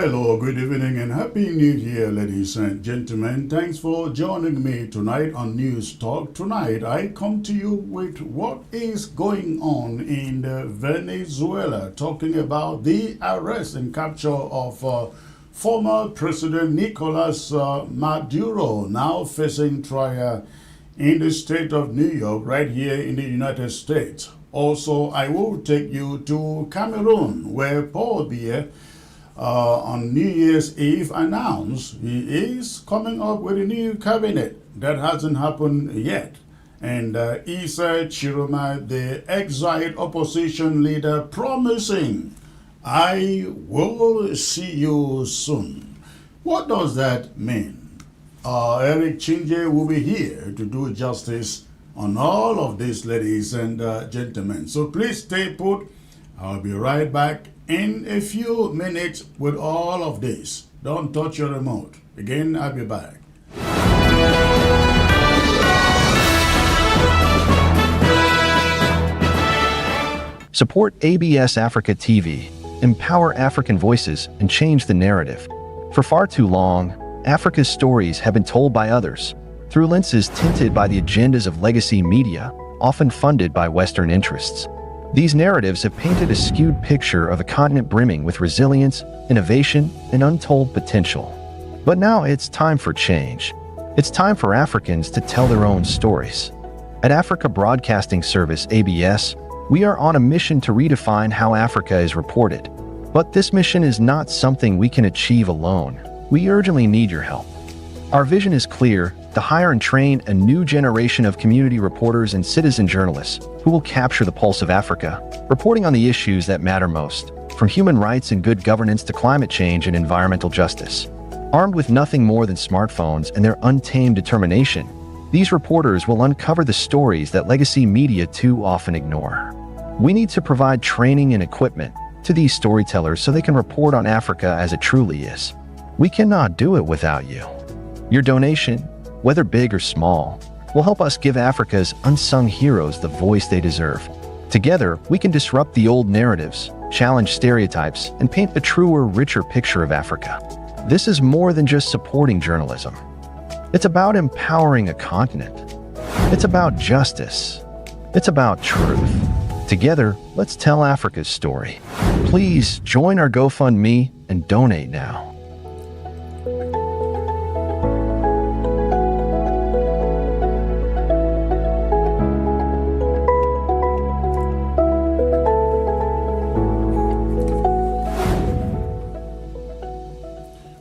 Hello, good evening, and Happy New Year, ladies and gentlemen. Thanks for joining me tonight on News Talk. Tonight, I come to you with what is going on in Venezuela, talking about the arrest and capture of former President Nicolas Maduro, now facing trial in the state of New York, right here in the United States. Also, I will take you to Cameroon, where Paul Biya on New Year's Eve announced he is coming up with a new cabinet. That hasn't happened yet. And Issa Chiroma, the exiled opposition leader, promising, I will see you soon. What does that mean? Eric Chinje will be here to do justice on all of this, ladies and gentlemen. So please stay put. I'll be right back in a few minutes with all of this. Don't touch your remote. Again, I'll be back. Support ABS Africa TV. Empower African voices and change the narrative. For far too long, Africa's stories have been told by others, through lenses tinted by the agendas of legacy media, often funded by Western interests. These narratives have painted a skewed picture of a continent brimming with resilience, innovation, and untold potential. But now it's time for change. It's time for Africans to tell their own stories. At Africa Broadcasting Service (ABS), we are on a mission to redefine how Africa is reported. But this mission is not something we can achieve alone. We urgently need your help. Our vision is clear: to hire and train a new generation of community reporters and citizen journalists who will capture the pulse of Africa, reporting on the issues that matter most, from human rights and good governance to climate change and environmental justice. Armed with nothing more than smartphones and their untamed determination, these reporters will uncover the stories that legacy media too often ignore. We need to provide training and equipment to these storytellers so they can report on Africa as it truly is. We cannot do it without you. Your donation, whether big or small, will help us give Africa's unsung heroes the voice they deserve. Together, we can disrupt the old narratives, challenge stereotypes, and paint a truer, richer picture of Africa. This is more than just supporting journalism. It's about empowering a continent. It's about justice. It's about truth. Together, let's tell Africa's story. Please join our GoFundMe and donate now.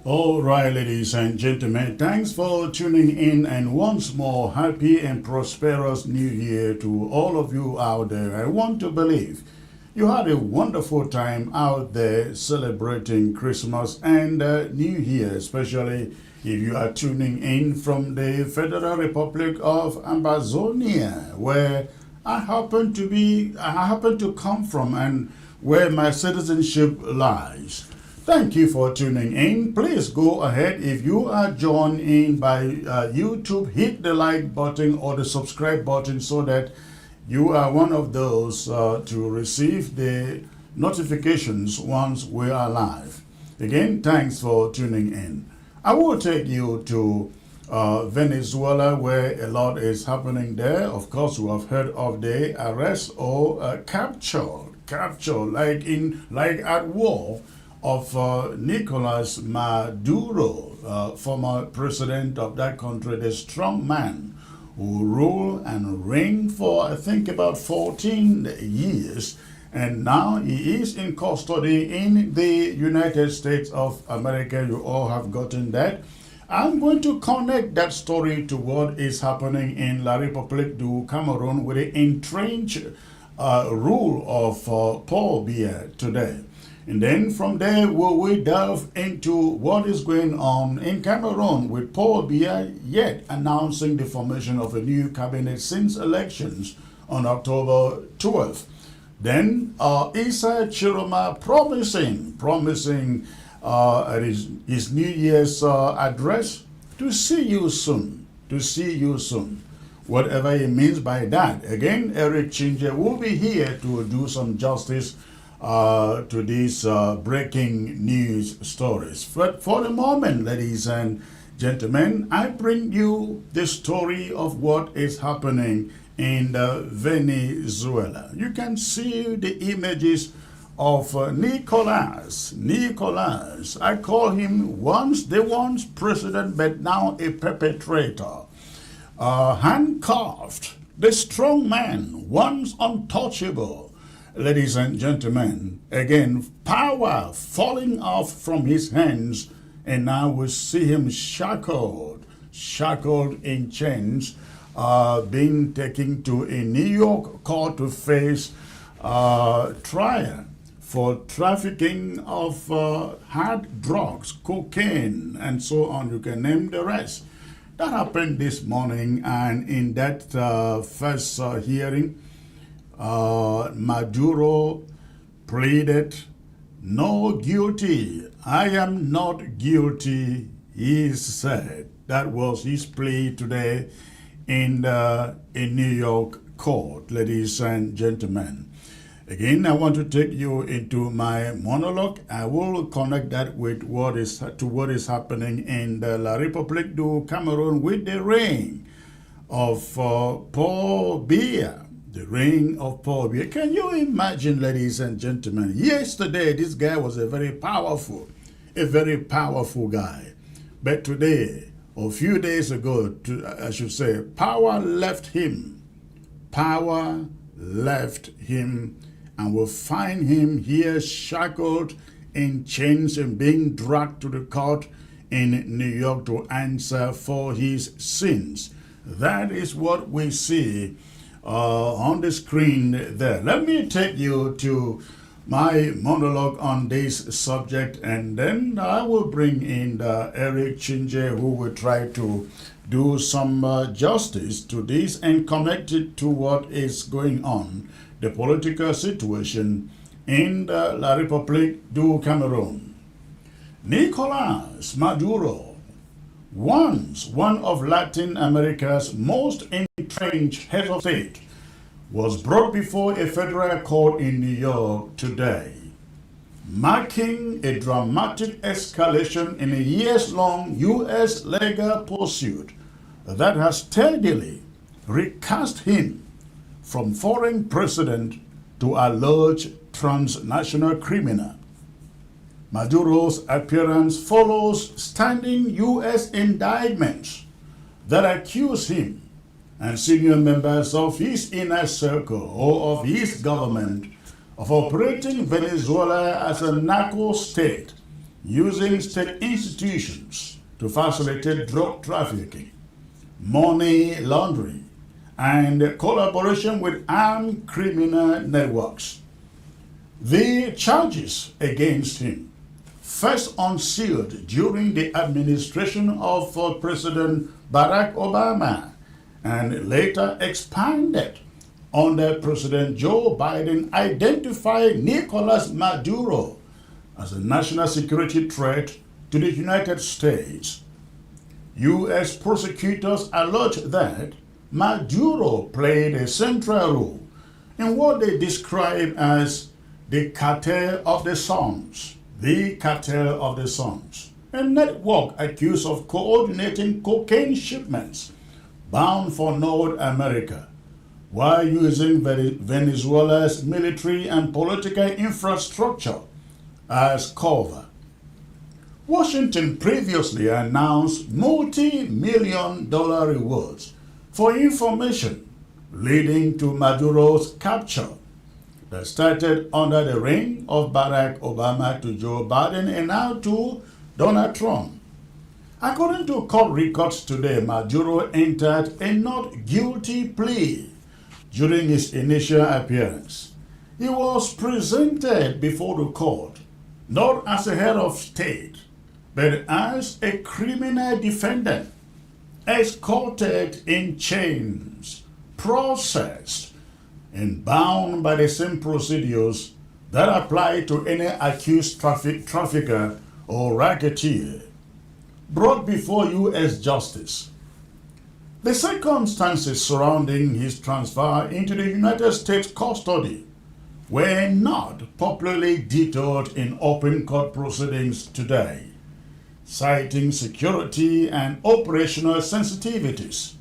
All right, ladies and gentlemen, thanks for tuning in, and once more, happy and prosperous New Year to all of you out there. I want to believe you had a wonderful time out there celebrating Christmas and New Year, especially if you are tuning in from the Federal Republic of Amazonia, where I happen to come from and where my citizenship lies. Thank you for tuning in. Please go ahead. If you are joined in by YouTube, hit the like button or the subscribe button so that you are one of those to receive the notifications once we are live. Again, thanks for tuning in. I will take you to Venezuela, where a lot is happening there. Of course, we have heard of the arrest or capture, like at war, of Nicolas Maduro, former president of that country, the strong man who ruled and reigned for, I think, about 14 years. And now he is in custody in the United States of America. You all have gotten that. I'm going to connect that story to what is happening in La République du Cameroon with the entrenched rule of Paul Biya today. And then from there, we delve into what is going on in Cameroon with Paul Biya yet announcing the formation of a new cabinet since elections on October 12th. Then Issa Chiroma promising at his New Year's address to see you soon, Whatever he means by that. Again, Eric Chinje will be here to do some justice to these breaking news stories. But for the moment, ladies and gentlemen, I bring you the story of what is happening in Venezuela. You can see the images of Nicolas. Nicolas, I call him once president, but now a perpetrator. Handcuffed, the strong man, once untouchable. Ladies and gentlemen, again, power falling off from his hands, and now we see him shackled in chains, being taken to a New York court to face trial for trafficking of hard drugs, cocaine, and so on. You can name the rest. That happened this morning, and in that first hearing, Maduro pleaded no guilty. I am not guilty, he said. That was his plea today in New York court, ladies and gentlemen. Again, I want to take you into my monologue. I will connect that with what is happening in La République du Cameroon with the reign of Paul Biya. The reign of Paul Biya. Can you imagine, ladies and gentlemen? Yesterday, this guy was a very powerful guy. But today, or a few days ago, I should say, power left him. Power left him. And we'll find him here shackled in chains and being dragged to the court in New York to answer for his sins. That is what we see on the screen there. Let me take you to my monologue on this subject, and then I will bring in Eric Chinje, who will try to do some justice to this and connect it to what is going on, the political situation in La République du Cameroon. Nicolas Maduro, once one of Latin America's most entrenched heads of state, was brought before a federal court in New York today, marking a dramatic escalation in a years-long U.S. legal pursuit that has steadily recast him from foreign president to alleged transnational criminal. Maduro's appearance follows standing U.S. indictments that accuse him and senior members of his inner circle or of his government of operating Venezuela as a narco state, using state institutions to facilitate drug trafficking, money laundering, and collaboration with armed criminal networks. The charges against him, first unsealed during the administration of President Barack Obama and later expanded under President Joe Biden, identified Nicolas Maduro as a national security threat to the United States. U.S. prosecutors allege that Maduro played a central role in what they describe as the cartel of the Suns. The cartel of the Suns, a network accused of coordinating cocaine shipments bound for North America, while using Venezuela's military and political infrastructure as cover. Washington previously announced multi-million-dollar rewards for information leading to Maduro's capture that started under the reign of Barack Obama to Joe Biden and now to Donald Trump. According to court records today, Maduro entered a not guilty plea during his initial appearance. He was presented before the court not as a head of state, but as a criminal defendant, escorted in chains, processed, and bound by the same procedures that apply to any accused trafficker or racketeer, brought before U.S. justice. The circumstances surrounding his transfer into the United States custody were not popularly detailed in open court proceedings today, citing security and operational sensitivities.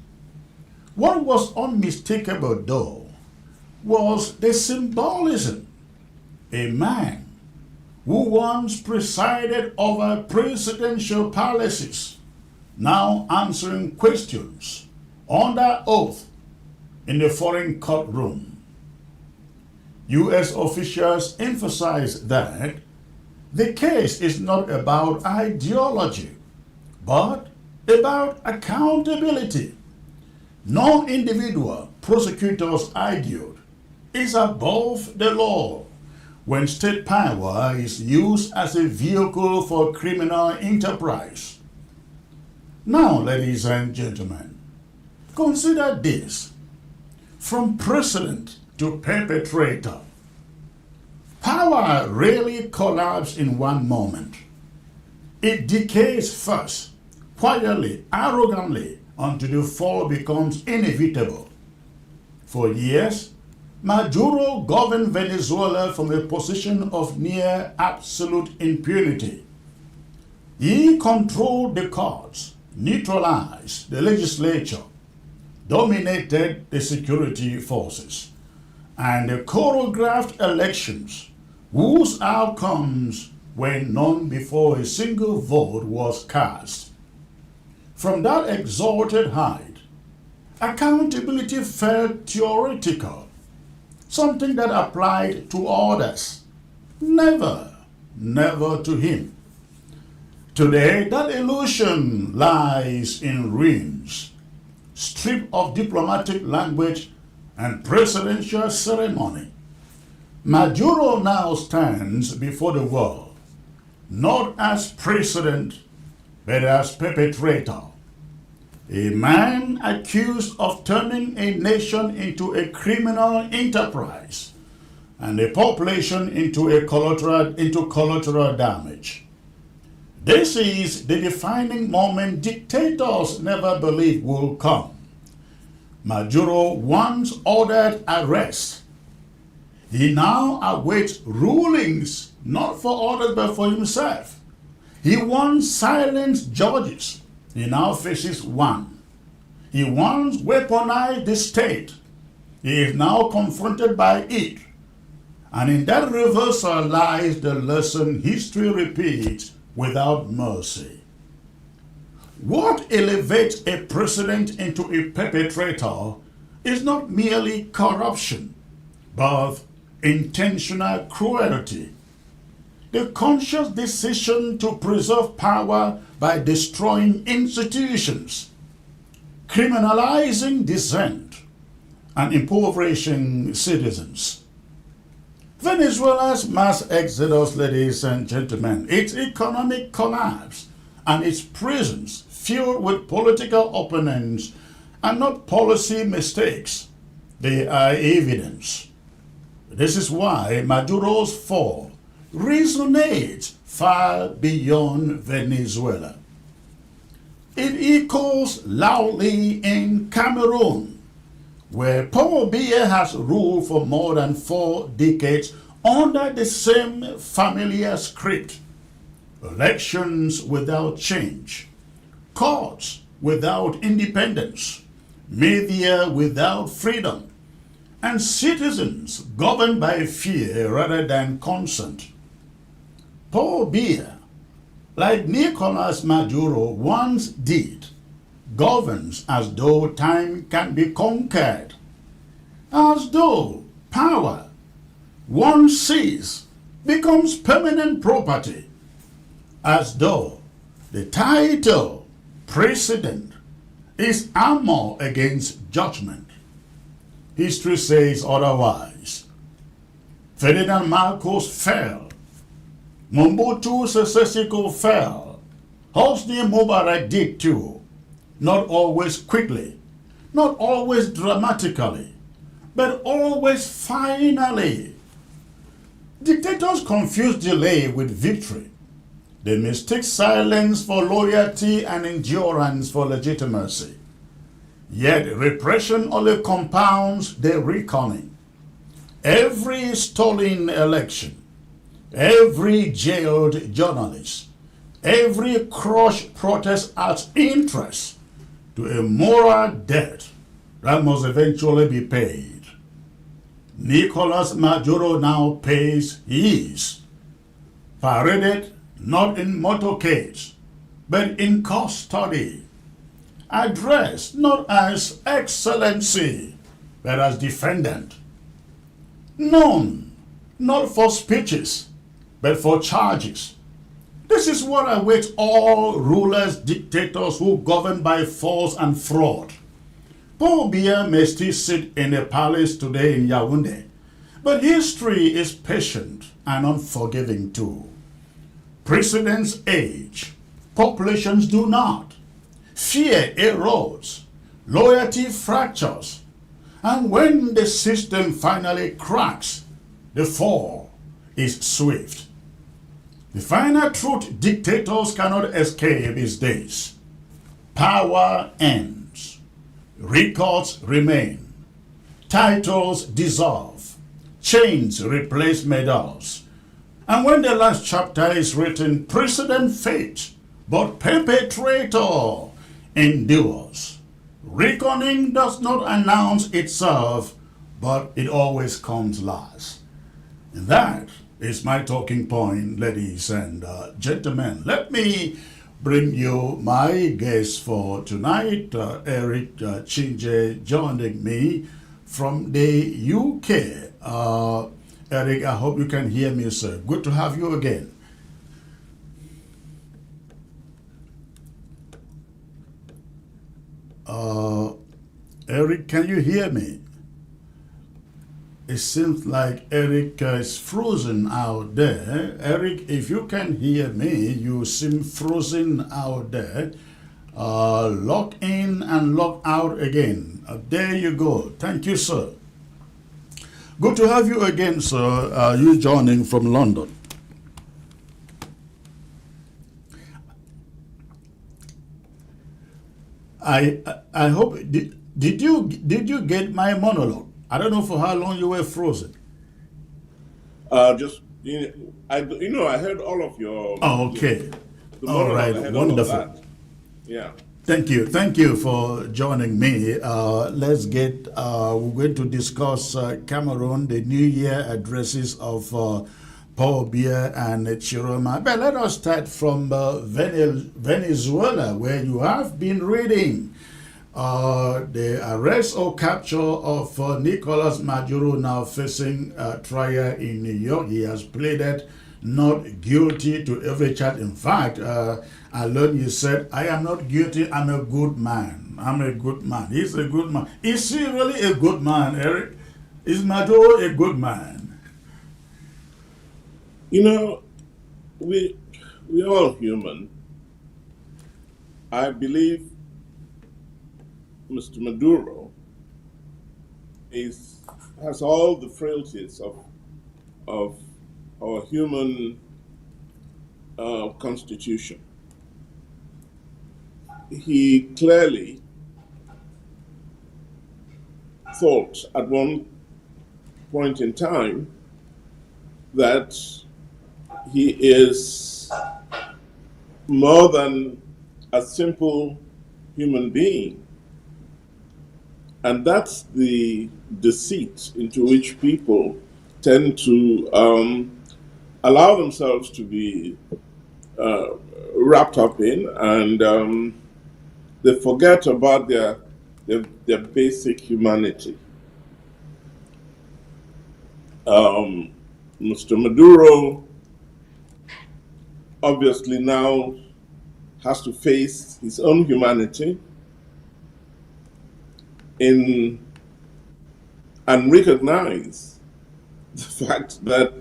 What was unmistakable, though, was the symbolism. A man who once presided over presidential palaces, now answering questions under oath in the foreign courtroom. U.S. officials emphasized that the case is not about ideology, but about accountability. No individual, prosecutors argued, is above the law when state power is used as a vehicle for criminal enterprise. Now, ladies and gentlemen, consider this. From precedent to perpetrator, power rarely collapses in one moment. It decays first, quietly, arrogantly, until the fall becomes inevitable. For years, Maduro governed Venezuela from a position of near absolute impunity. He controlled the courts, neutralized the legislature, dominated the security forces, and choreographed elections whose outcomes were known before a single vote was cast. From that exalted height, accountability felt theoretical, something that applied to others, never to him. Today, that illusion lies in ruins, stripped of diplomatic language and presidential ceremony. Maduro now stands before the world, not as president, but as perpetrator. A man accused of turning a nation into a criminal enterprise and a population into collateral damage. This is the defining moment dictators never believed will come. Maduro once ordered arrest. He now awaits rulings, not for others but for himself. He once silenced judges. He now faces one. He once weaponized the state. He is now confronted by it. And in that reversal lies the lesson history repeats without mercy. What elevates a president into a perpetrator is not merely corruption, but intentional cruelty. The conscious decision to preserve power by destroying institutions, criminalizing dissent, and impoverishing citizens. Venezuela's mass exodus, ladies and gentlemen, its economic collapse, and its prisons filled with political opponents are not policy mistakes. They are evidence. This is why Maduro's fall resonates far beyond Venezuela. It echoes loudly in Cameroon, where Paul Biya has ruled for more than 4 decades under the same familiar script. Elections without change, courts without independence, media without freedom, and citizens governed by fear rather than consent. Paul Biya, like Nicolas Maduro once did, governs as though time can be conquered, as though power, once seized, becomes permanent property, as though the title president is armor against judgment. History says otherwise. Ferdinand Marcos fell. Mobutu Sese Seko fell. Hosni Mubarak did too. Not always quickly, not always dramatically, but always finally. Dictators confuse delay with victory. They mistake silence for loyalty and endurance for legitimacy. Yet repression only compounds their reckoning. every stolen election, every jailed journalist, every crushed protest as interest to a moral debt that must eventually be paid. Nicolas Maduro now pays his, paraded not in motorcades, but in custody, addressed not as excellency, but as defendant, known not for speeches, but for charges. This is what awaits all rulers, dictators who govern by force and fraud. Paul Biya may still sit in a palace today in Yaoundé, but history is patient and unforgiving too. Presidents age, populations do not. Fear erodes, loyalty fractures, and when the system finally cracks, the fall is swift. The final truth dictators cannot escape is this: power ends, records remain, titles dissolve, chains replace medals. And when the last chapter is written, precedent fate, but perpetrator endures. Reckoning does not announce itself, but it always comes last. And that is my talking point, ladies and gentlemen. Let me bring you my guest for tonight, Eric Chinje, joining me from the UK. Eric, I hope you can hear me, sir. Good to have you again. Eric, can you hear me? It seems like Eric is frozen out there. Eric, if you can hear me, you seem frozen out there. Log in and log out again. There you go. Thank you, sir. Good to have you again, sir. You joining from London. I hope did you get my monologue? I don't know for how long you were frozen. Just I heard all of your. Oh, okay. The All right. Wonderful. Yeah. Thank you for joining me. Let's get. We're going to discuss Cameroon, the New Year addresses of Paul Biya and Chiroma. But let us start from Venezuela, where you have been reading the arrest or capture of Nicolas Maduro, now facing trial in New York. He has pleaded not guilty to every charge. In fact, I learned you said, I am not guilty, I'm a good man. I'm a good man. He's a good man. Is he really a good man, Eric? Is Maduro a good man? You know, we're all human. I believe Mr. Maduro has all the frailties of our human constitution. He clearly thought at one point in time that he is more than a simple human being. And that's the deceit into which people tend to allow themselves to be wrapped up in, and they forget about their basic humanity. Mr. Maduro obviously now has to face his own humanity and recognize the fact that,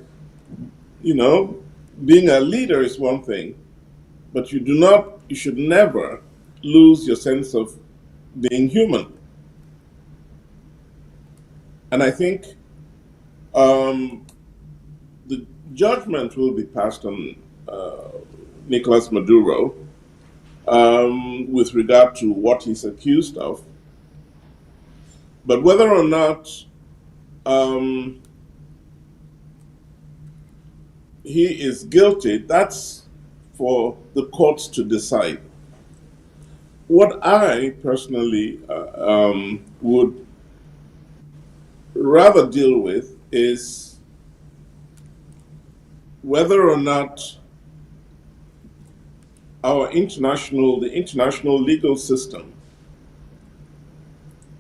being a leader is one thing, but you should never lose your sense of being human. And I think the judgment will be passed on Nicolas Maduro with regard to what he's accused of. But whether or not he is guilty, that's for the courts to decide. What I personally would rather deal with is whether or not the international legal system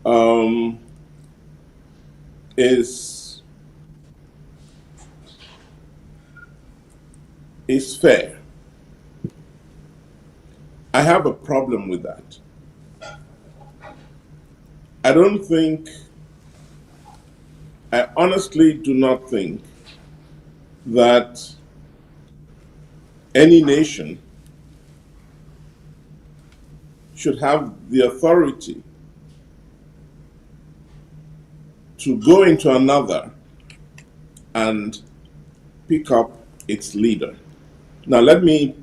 um, is fair. I have a problem with that. I honestly do not think that any nation should have the authority to go into another and pick up its leader. Now, let me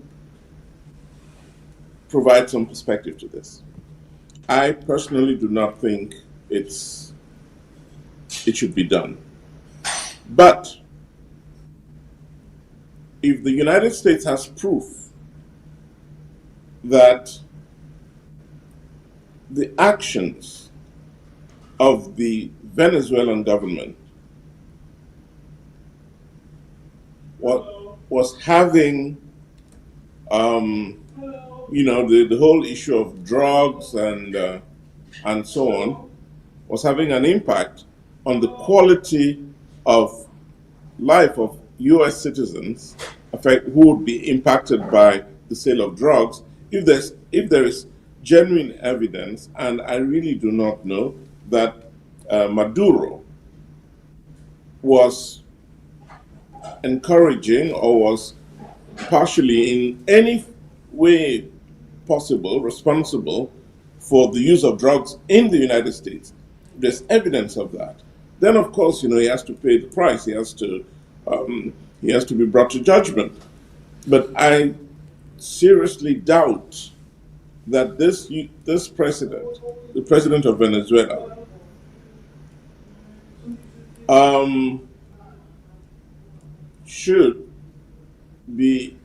provide some perspective to this. I personally do not think it should be done. But if the United States has proof that the actions of the Venezuelan government was having, the whole issue of drugs and so on, was having an impact on the quality of life of U.S. citizens who would be impacted by the sale of drugs. If there is genuine evidence, and I really do not know that Maduro was encouraging or was partially in any way possible responsible for the use of drugs in the United States. There's evidence of that. Then, of course, he has to pay the price. He has to be brought to judgment. But I seriously doubt that this president, the president of Venezuela, should be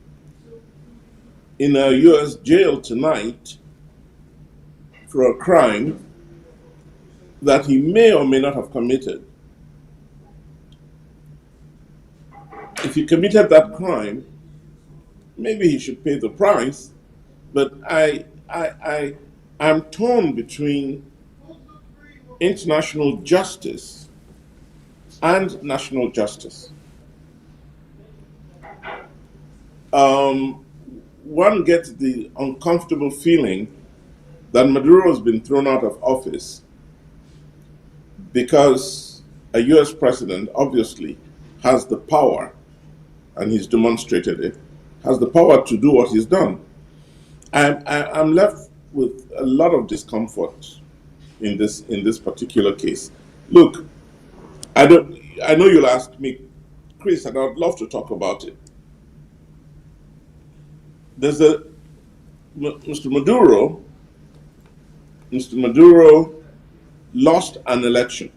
in a U.S. jail tonight for a crime that he may or may not have committed. If he committed that crime, maybe he should pay the price. But I'm torn between international justice and national justice. One gets the uncomfortable feeling that Maduro has been thrown out of office because a US president obviously has the power, and he's demonstrated it, has the power to do what he's done. I'm left with a lot of discomfort in this particular case. Look, I know you'll ask me, Chris, and I'd love to talk about it. Mr. Maduro lost an election.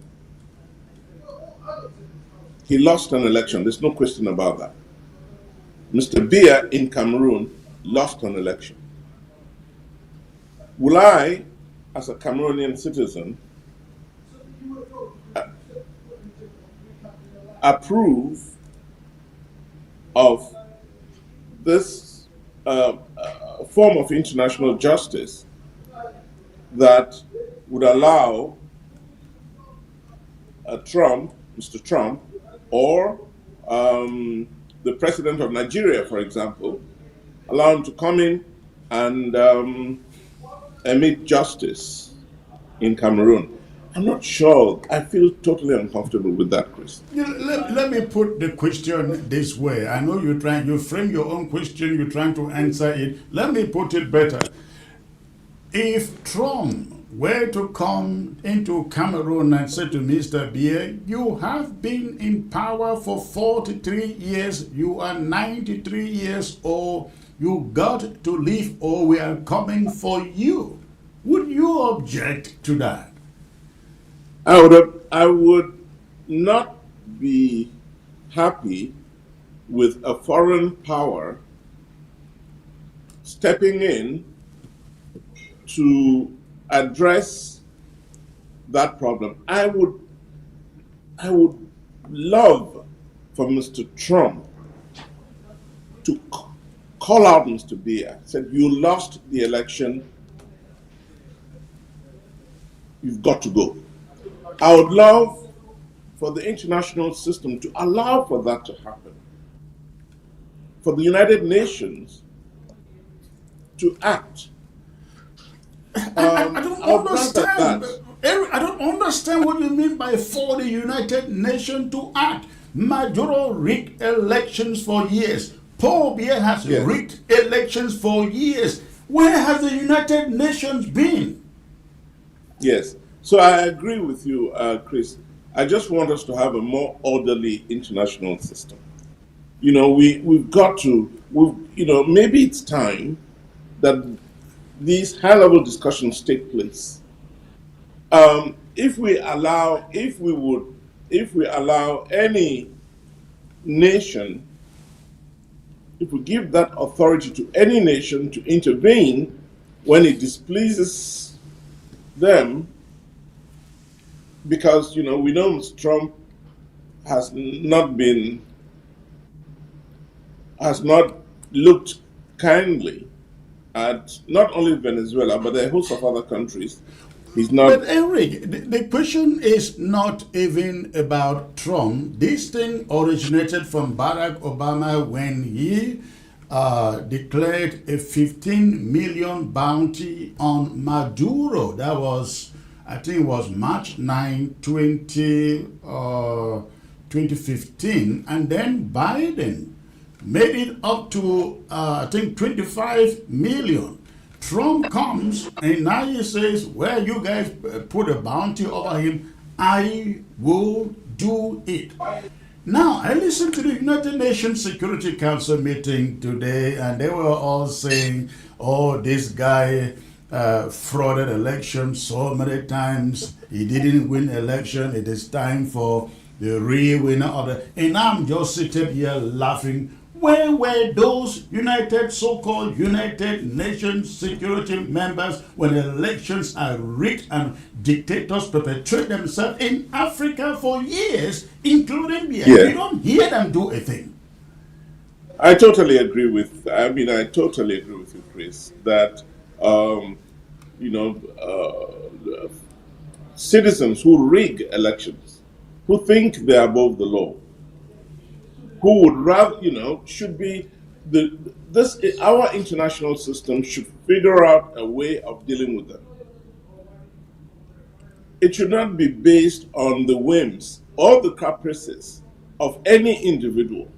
He lost an election. There's no question about that. Mr. Biya in Cameroon lost an election. Will I, as a Cameroonian citizen, approve of this form of international justice that would allow Mr. Trump, or the president of Nigeria, for example, allow him to come in and emit justice in Cameroon? I'm not sure. I feel totally uncomfortable with that, Chris. Let me put the question this way. I know you frame your own question, you're trying to answer it. Let me put it better. If Trump were to come into Cameroon and say to Mr. Biya, you have been in power for 43 years, you are 93 years old, you got to leave or we are coming for you. Would you object to that? I would not be happy with a foreign power stepping in to address that problem. I would love for Mr. Trump to call out Mr. Biya, said, you lost the election, you've got to go. I would love for the international system to allow for that to happen. For the United Nations to act. I don't understand. Eric, I don't understand what you mean by for the United Nations to act. Maduro rigged elections for years. Paul Biya has Yes. rigged elections for years. Where has the United Nations been? Yes. So I agree with you, Chris. I just want us to have a more orderly international system. We've got to, maybe it's time that these high-level discussions take place. If we allow any nation, if we give that authority to any nation to intervene when it displeases them, because we know Mr. Trump has not looked kindly at not only Venezuela but a host of other countries. He's not. But Eric, the question is not even about Trump. This thing originated from Barack Obama when he declared a 15 million bounty on Maduro. That was, I think it was March 9, 2015. And then Biden made it up to, I think, 25 million. Trump comes and now he says, well, you guys put a bounty over him. I will do it. Now, I listened to the United Nations Security Council meeting today, and they were all saying, oh, this guy frauded elections so many times. He didn't win election. It is time for the real winner of the... And I'm just sitting here laughing. Where were those so-called United Nations security members when elections are rigged and dictators perpetrate themselves in Africa for years, including Biya? Yeah. You don't hear them do a thing. I totally agree with you, Chris, that citizens who rig elections, who think they're above the law, who would rather, should be our international system should figure out a way of dealing with them. It should not be based on the whims or the caprices of any individual.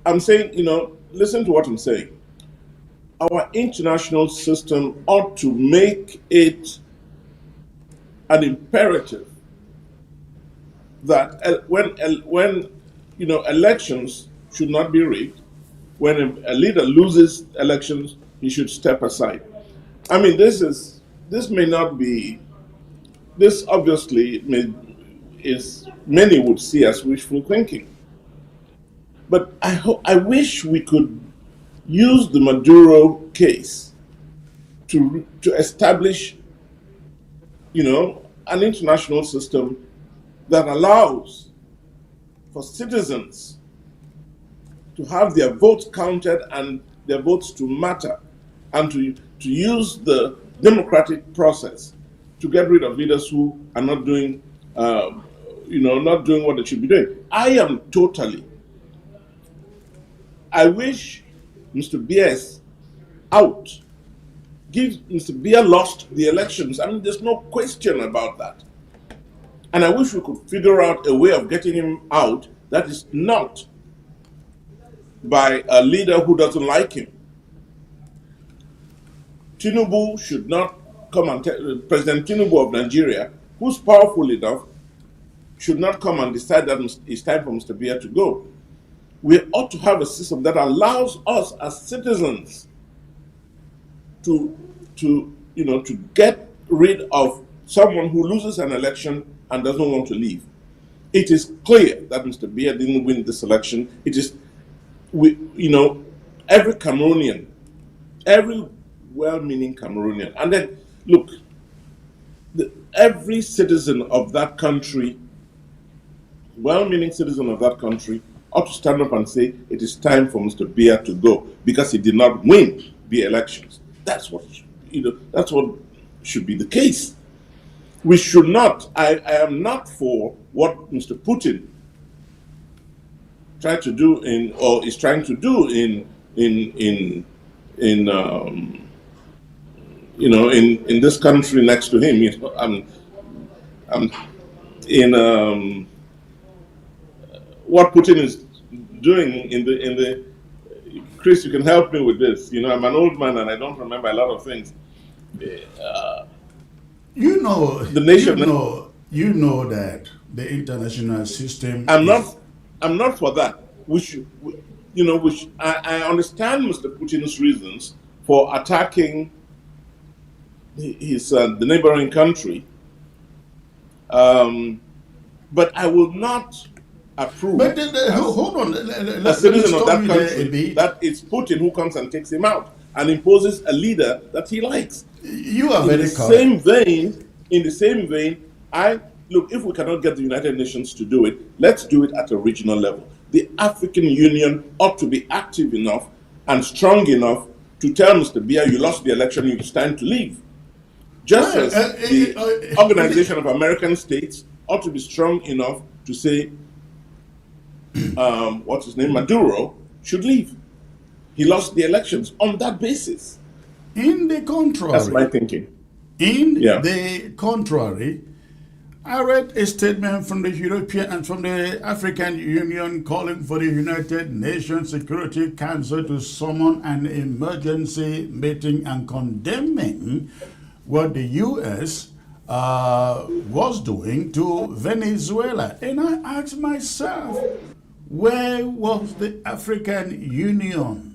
I'm saying, listen to what I'm saying. Our international system ought to make it an imperative that when elections should not be rigged. When a leader loses elections, he should step aside. I mean, this obviously many would see as wishful thinking. But I wish we could use the Maduro case to establish, an international system that allows for citizens to have their votes counted and their votes to matter, and to use the democratic process to get rid of leaders who are not doing, not doing what they should be doing. I wish Mr. Biya out. Mr. Biya lost the elections. I mean, there's no question about that. And I wish we could figure out a way of getting him out that is not by a leader who doesn't like him. Tinubu should not come and President Tinubu of Nigeria, who's powerful enough, should not come and decide that it's time for Mr. Biya to go. We ought to have a system that allows us as citizens to get rid of someone who loses an election and doesn't want to leave. It is clear that Mr. Biya didn't win this election. It is, every Cameroonian, every well-meaning Cameroonian, and then look, every citizen of that country, well-meaning citizen of that country, ought to stand up and say it is time for Mr. Biya to go because he did not win the elections. That's what That's what should be the case. We should not. I am not for what Mr. Putin tried to do or is trying to do in this country next to him. I'm in what Putin is doing in the. Chris, you can help me with this. I'm an old man and I don't remember a lot of things. The nation. You know that the international system. I'm not for that. I understand Mr. Putin's reasons for attacking the neighboring country, but I will not approve. But hold on, a citizen of that country that it's Putin who comes and takes him out and imposes a leader that he likes. You are very correct. In the same vein, if we cannot get the United Nations to do it, let's do it at a regional level. The African Union ought to be active enough and strong enough to tell Mr. Biya, you lost the election, it's time to leave. Just as the Organization of American States ought to be strong enough to say, what's his name, Maduro, should leave. He lost the elections on that basis. In the contrary. That's my thinking. The contrary, I read a statement from the European and from the African Union calling for the United Nations Security Council to summon an emergency meeting and condemning what the U.S. was doing to Venezuela. And I asked myself, where was the African Union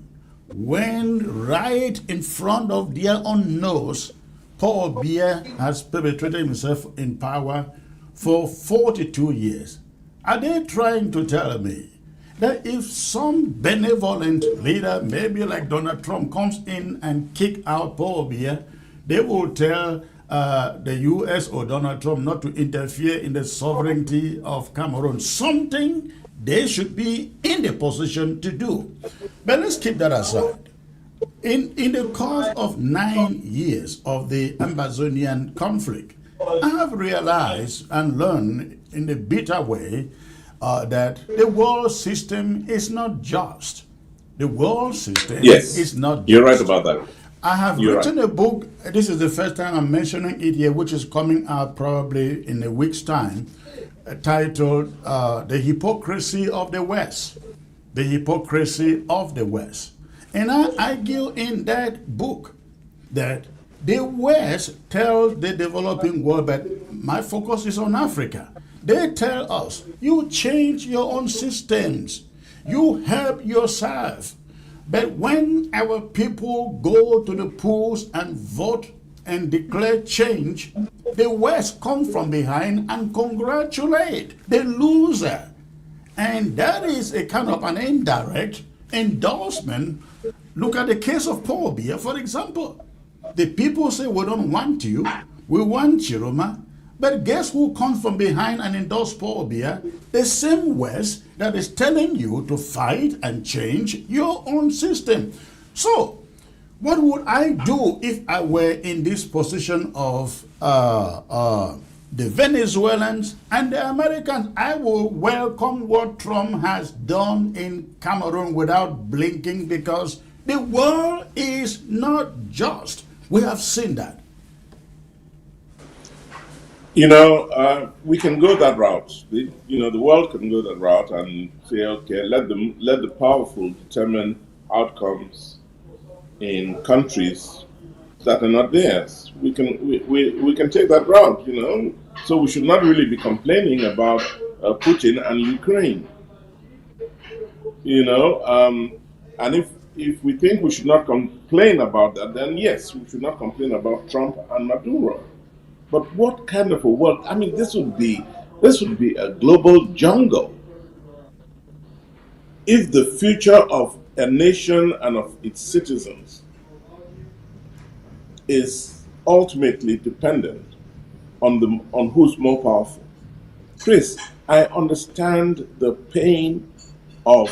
when right in front of their own nose, Paul Biya has perpetrated himself in power for 42 years? Are they trying to tell me that if some benevolent leader, maybe like Donald Trump, comes in and kick out Paul Biya, they will tell the U.S. or Donald Trump not to interfere in the sovereignty of Cameroon? Something they should be in the position to do. But let's keep that aside. In the course of 9 years of the Amazonian conflict, I have realized and learned in a bitter way that the world system is not just. The world system is not just. You're right about that. I have written a book. This is the first time I'm mentioning it here, which is coming out probably in a week's time, titled The Hypocrisy of the West. The Hypocrisy of the West. And I argue in that book that the West tells the developing world, but my focus is on Africa. They tell us, you change your own systems, you help yourself. But when our people go to the polls and vote and declare change, the West comes from behind and congratulate the loser. And that is a kind of an indirect endorsement. Look at the case of Paul Biya, for example. The people say, we don't want you, we want Chiroma. But guess who comes from behind and endorse Paul Biya? The same West that is telling you to fight and change your own system. So, what would I do if I were in this position of the Venezuelans and the Americans? I will welcome what Trump has done in Cameroon without blinking, because the world is not just. We have seen that. We can go that route. The world can go that route and say, okay, let the powerful determine outcomes in countries that are not theirs. We can take that route, So we should not really be complaining about Putin and Ukraine, And if we think we should not complain about that, then yes, we should not complain about Trump and Maduro. But what kind of a world? I mean, this would be This would be a global jungle if the future of a nation and of its citizens is ultimately dependent on who's more powerful. Chris, I understand the pain of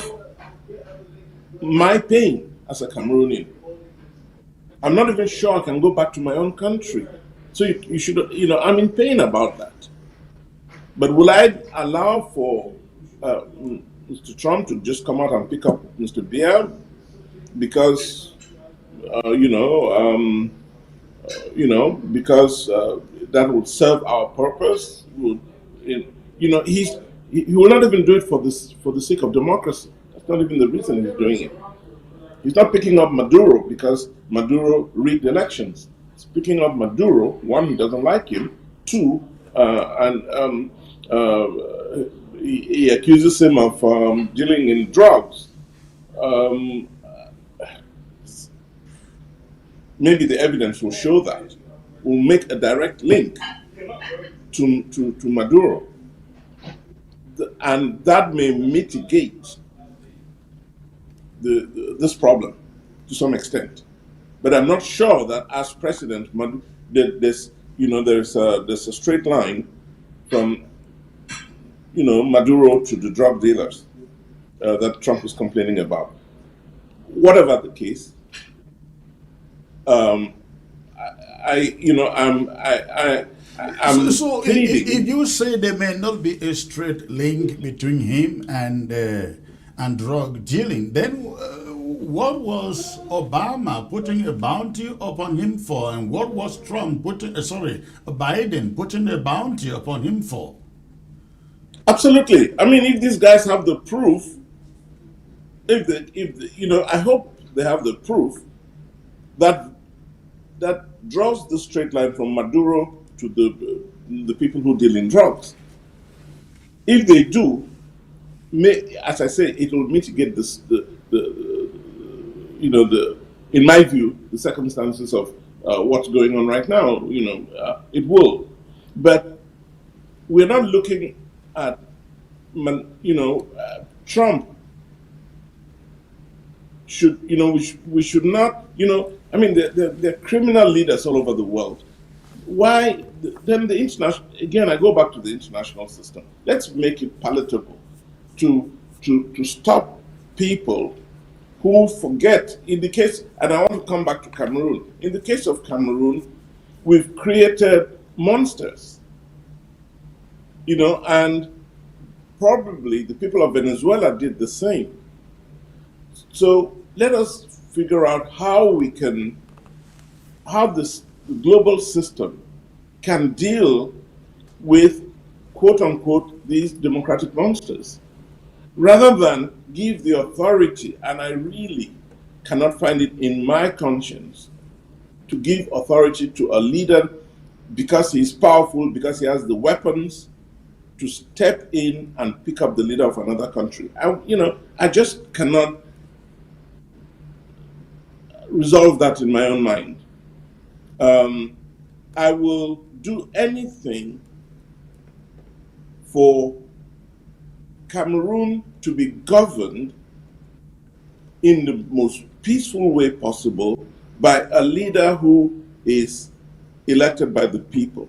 my pain as a Cameroonian. I'm not even sure I can go back to my own country. So you should, I'm in pain about that. But will I allow for Mr. Trump to just come out and pick up Mr. Biya because, because that would serve our purpose? He will not even do it for the sake of democracy. That's not even the reason he's doing it. He's not picking up Maduro because Maduro rigged elections. He's picking up Maduro. One, he doesn't like him. Two, he accuses him of dealing in drugs. Maybe the evidence will show that. Will make a direct link to Maduro. And that may mitigate this problem to some extent. But I'm not sure that as president, there's a straight line from Maduro to the drug dealers that Trump is complaining about. Whatever the case, I'm so pleading. if you say there may not be a straight link between him and drug dealing, then what was Obama putting a bounty upon him for, and what was Biden putting a bounty upon him for? Absolutely. I mean, if these guys have the proof, I hope they have the proof that draws the straight line from Maduro to the people who deal in drugs. If they do, as I say, it will mitigate in my view, the circumstances of what's going on right now. It will, but we're not looking at Trump. We should not. I mean, there are criminal leaders all over the world. Why then the international? Again, I go back to the international system. Let's make it palatable to stop people who forget. In the case, and I want to come back to Cameroon. In the case of Cameroon, we've created monsters. And probably the people of Venezuela did the same. So let us figure out how this global system can deal with, quote unquote, these democratic monsters, rather than give the authority, and I really cannot find it in my conscience, to give authority to a leader because he's powerful, because he has the weapons to step in and pick up the leader of another country. I just cannot resolve that in my own mind. I will do anything for Cameroon to be governed in the most peaceful way possible by a leader who is elected by the people.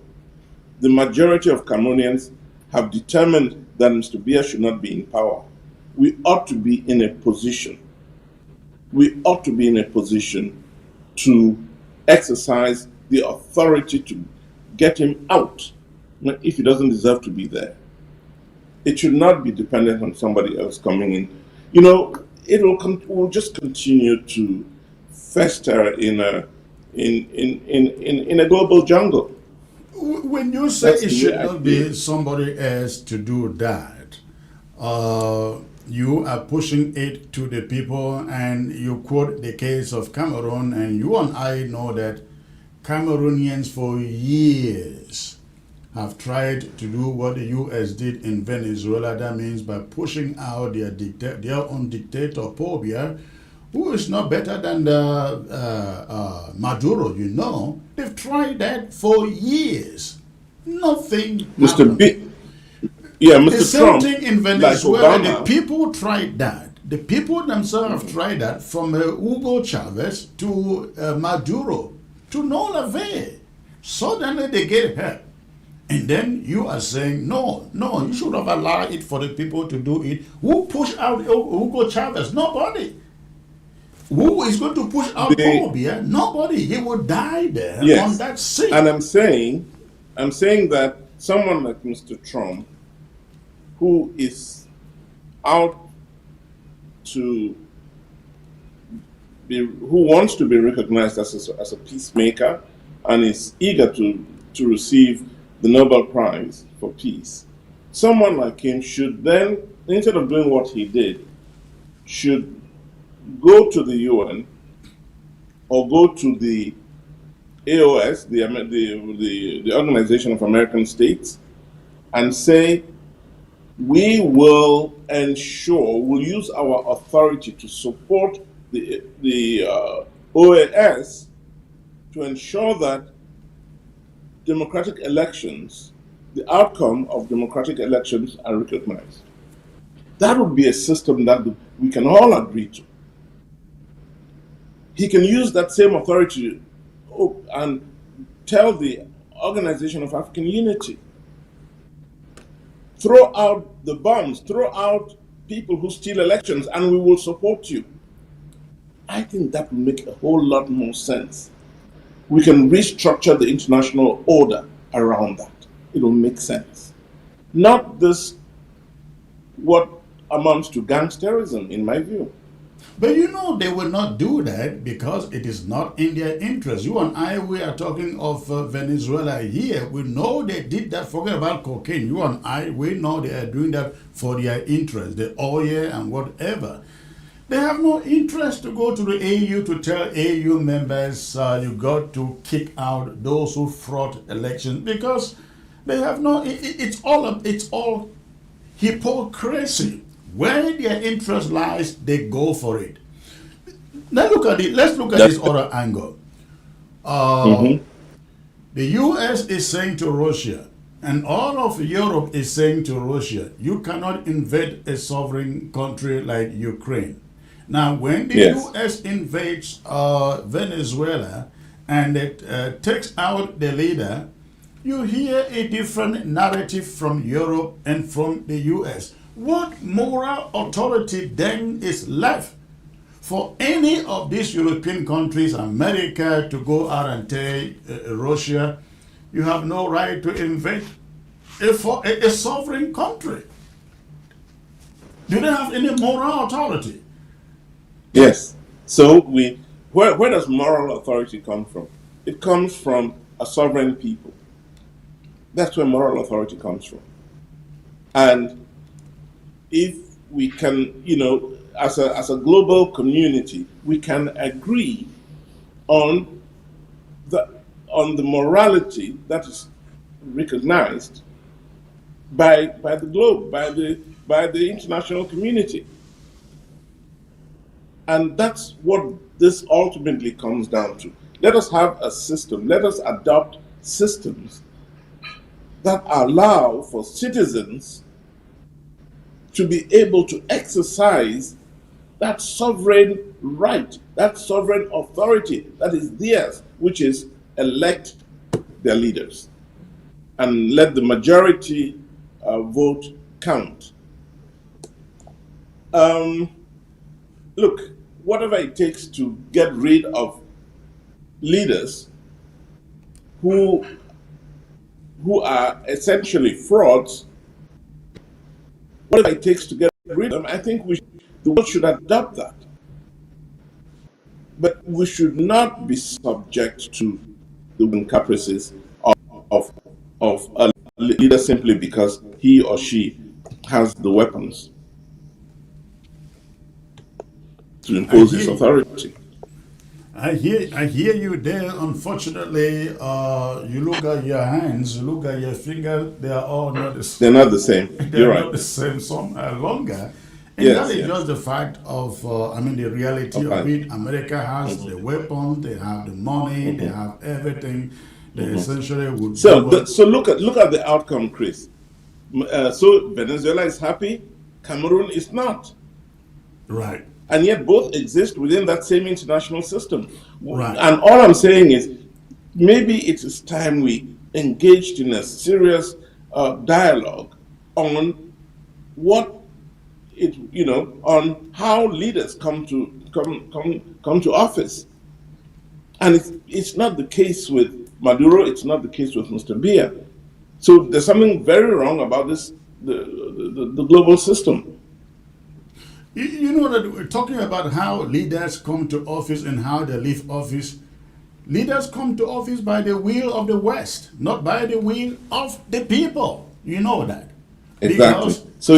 The majority of Cameroonians have determined that Mr. Biya should not be in power. We ought to be in a position. We ought to be in a position to exercise the authority to get him out if he doesn't deserve to be there. It should not be dependent on somebody else coming in. It will just continue to fester in a global jungle. When you say it should not be somebody else to do that, you are pushing it to the people, and you quote the case of Cameroon, and you and I know that Cameroonians for years have tried to do what the U.S. did in Venezuela. That means by pushing out their own dictator, Pobia, who is not better than Maduro. They've tried that for years. Nothing Mr. happened. Yeah, The Mr. same Trump, thing in like Venezuela. The Obama. people tried that. The people themselves have tried that, from Hugo Chavez to Maduro, to no avail. Suddenly they get help. And then you are saying, no, no, you should have allowed it for the people to do it. Who pushed out Hugo Chavez? Nobody. Who is going to push out They, Paul Biya? Nobody. He will die there on yes, that seat. and I'm saying that someone like Mr. Trump, who is out to who wants to be recognized as a peacemaker and is eager to receive the Nobel Prize for Peace, someone like him should then, instead of doing what he did, should go to the UN or go to the AOS, the Organization of American States, and say, we will ensure, we'll use our authority to support the OAS to ensure that democratic elections, the outcome of democratic elections are recognized. That would be a system that we can all agree to. He can use that same authority and tell the Organization of African Unity, throw out the bombs, throw out people who steal elections, and we will support you. I think that will make a whole lot more sense. We can restructure the international order around that. It will make sense. Not this, what amounts to gangsterism, in my view. But you know, they will not do that because it is not in their interest. You and I, we are talking of Venezuela here. We know they did that. Forget about cocaine. You and I, we know they are doing that for their interest, the oil and whatever. They have no interest to go to the AU to tell AU members you got to kick out those who fraud elections, because they have no. It's all hypocrisy. Where their interest lies, they go for it. Let's look at it. Let's look at this other angle. Mhm. The U.S. is saying to Russia, and all of Europe is saying to Russia, you cannot invade a sovereign country like Ukraine. Now, when the Yes. U.S. invades Venezuela and it takes out the leader, you hear a different narrative from Europe and from the U.S. What moral authority then is left for any of these European countries, America, to go out and tell Russia, you have no right to invade a sovereign country? Do they have any moral authority? Yes. So where does moral authority come from? It comes from a sovereign people. That's where moral authority comes from. And if we can, as a global community, we can agree on the morality that is recognized by the globe, by the international community. And that's what this ultimately comes down to. Let us have a system, let us adopt systems that allow for citizens to be able to exercise that sovereign right, that sovereign authority that is theirs, which is elect their leaders and let the majority vote count. Look, whatever it takes to get rid of leaders who are essentially frauds, whatever it takes to get rid of them, I think the world should adopt that. But we should not be subject to the caprices of a leader simply because he or she has the weapons to impose his authority. I hear you there. Unfortunately, you look at your hands, you look at your fingers, they are all not the same. They're not the same. They're You're not right. the same. Some are longer. And Yes, that is yes. just the fact of, the reality of it. America has the weapons, they have the money, they have everything. They essentially would do So look at the outcome, Chris. So Venezuela is happy, Cameroon is not. Right. And yet both exist within that same international system. Right. And all I'm saying is maybe it is time we engaged in a serious dialogue on what it, on how leaders come to office. And it's not the case with Maduro, it's not the case with Mr. Bia. So there's something very wrong about this, the global system. You know that we're talking about how leaders come to office and how they leave office. Leaders come to office by the will of the West, not by the will of the people. You know that. Exactly. Because So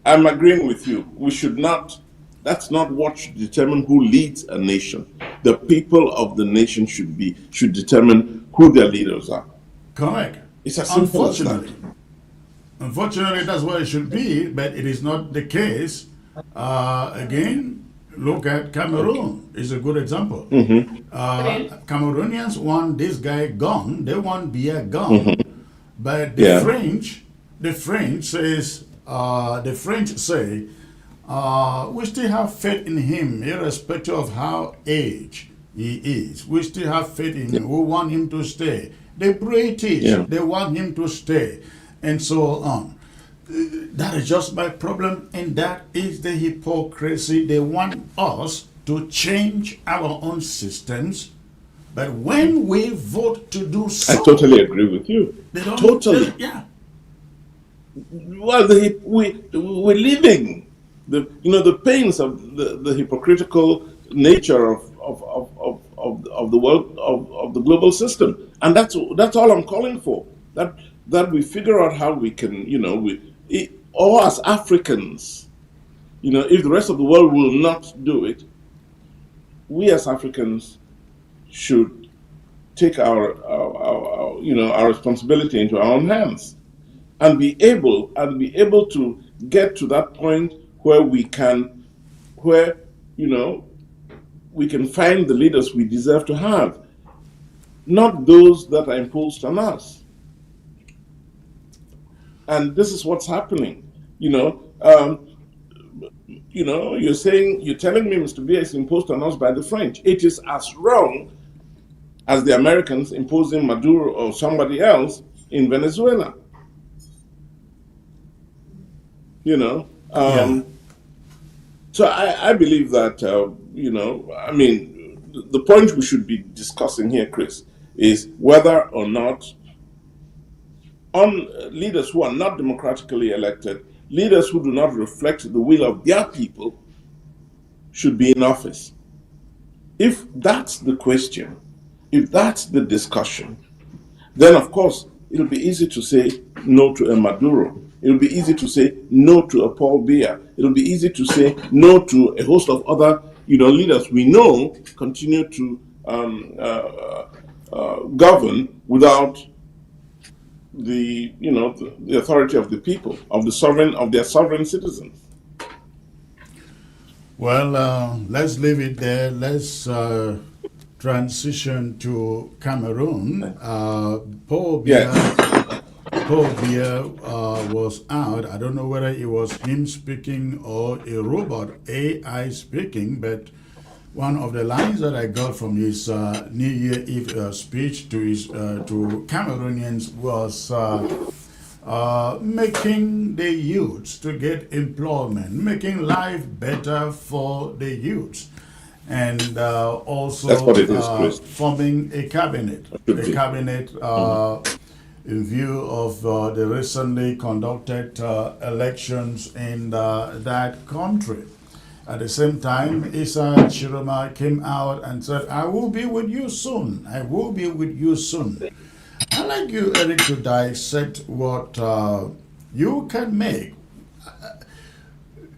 I'm agreeing with you. We should not. That's not what should determine who leads a nation. The people of the nation should determine who their leaders are. correct. It's as simple as that. Unfortunately, that's what it should be, but it is not the case. Again, look at Cameroon. It's a good example. Cameroonians want this guy gone. They want Biya gone. But the Yeah. French say, we still have faith in him, irrespective of how age he is. We still have faith in him. We want him to stay. The British, Yeah. they want him to stay, and so on. That is just my problem, and that is the hypocrisy. They want us to change our own systems, but when we vote to do I so, totally agree with you. they don't. Totally. Yeah. Well, we're living the pains of the hypocritical nature of the world of the global system, and that's all I'm calling for. That we figure out how we can, or as Africans, if the rest of the world will not do it, we as Africans should take our responsibility into our own hands and be able to get to that point where we can find the leaders we deserve to have, not those that are imposed on us. And this is what's happening. You're telling me Mr. Bia is imposed on us by the French. It is as wrong as the Americans imposing Maduro or somebody else in Venezuela. So I believe that, the point we should be discussing here, Chris, is whether or not on leaders who are not democratically elected, leaders who do not reflect the will of their people, should be in office. If that's the question, if that's the discussion, then of course it'll be easy to say no to a Maduro. It'll be easy to say no to a Paul Biya. It'll be easy to say no to a host of other, leaders we know continue to govern without the authority of the people, of their sovereign citizens. Well, let's leave it there. Let's transition to Cameroon. Paul Biya was out. I don't know whether it was him speaking or a robot AI speaking, but one of the lines that I got from his New Year Eve speech to Cameroonians was making the youths to get employment, making life better for the youths, and also That's what it is, Chris. forming a cabinet, in view of the recently conducted elections in that country. At the same time, Issa Chiroma came out and said, I will be with you soon. I will be with you soon. I'd like you, Eric, to dissect what you can make.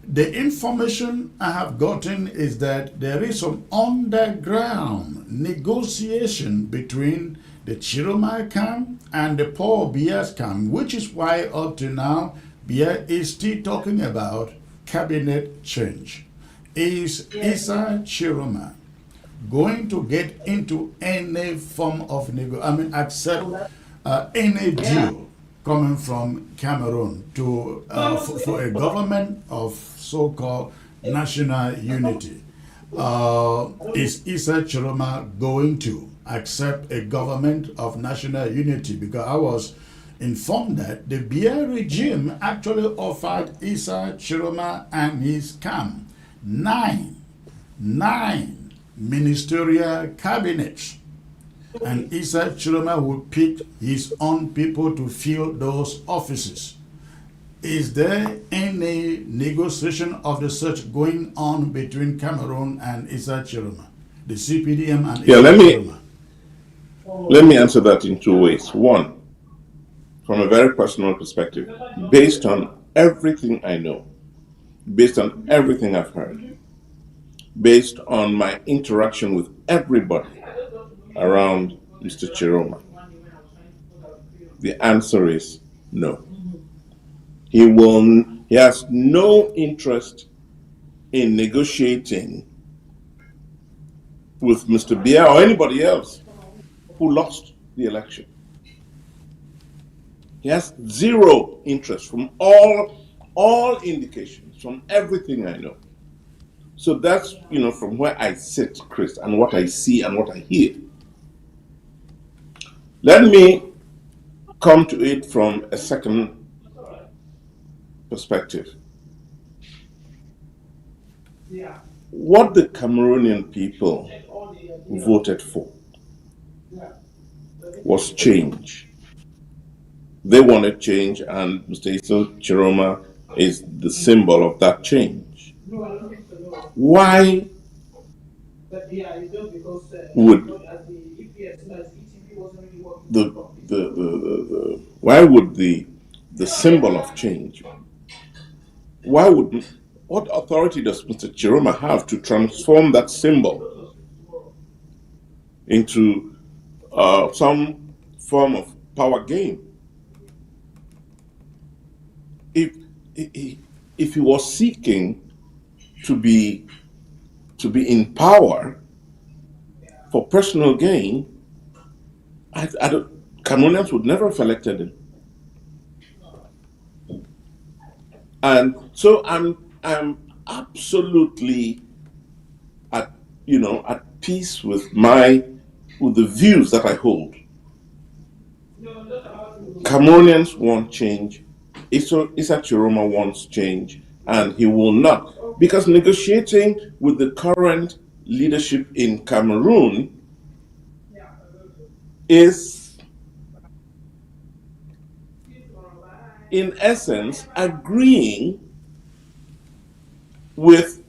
The information I have gotten is that there is some underground negotiation between the Chiroma camp and the Paul Biya's camp, which is why up to now, Biya is still talking about cabinet change. Is Issa Chiroma going to get into any form of accept any deal coming from Cameroon to for a government of so-called national unity. Is Issa Chiroma going to accept a government of national unity? Because I was informed that the Biya regime actually offered Issa Chiroma and his camp nine ministerial cabinets, and Issa Chiroma would pick his own people to fill those offices. Is there any negotiation of the such going on between Cameroon and Issa Chiroma, the CPDM and Yeah, Issa Chiroma? let me answer that in two ways. One, from a very personal perspective, based on everything I know, based on everything I've heard, based on my interaction with everybody around Mr. Chiroma, the answer is no. He has no interest in negotiating with Mr. Biya or anybody else who lost the election. He has zero interest from all indications, from everything I know. So that's, from where I sit, Chris, and what I see and what I hear. Let me come to it from a second perspective. What the Cameroonian people voted for was change. They wanted change, and Mr. Issa Chiroma is the symbol of that change. Why would why would the symbol of change? What authority does Mr. Chiroma have to transform that symbol into some form of power game? If he was seeking to be in power for personal gain, Cameroonians would never have elected him. And so I'm absolutely at peace with the views that I hold. Cameroonians want change. Issa Chiroma wants change, and he will not, because negotiating with the current leadership in Cameroon is, in essence, agreeing with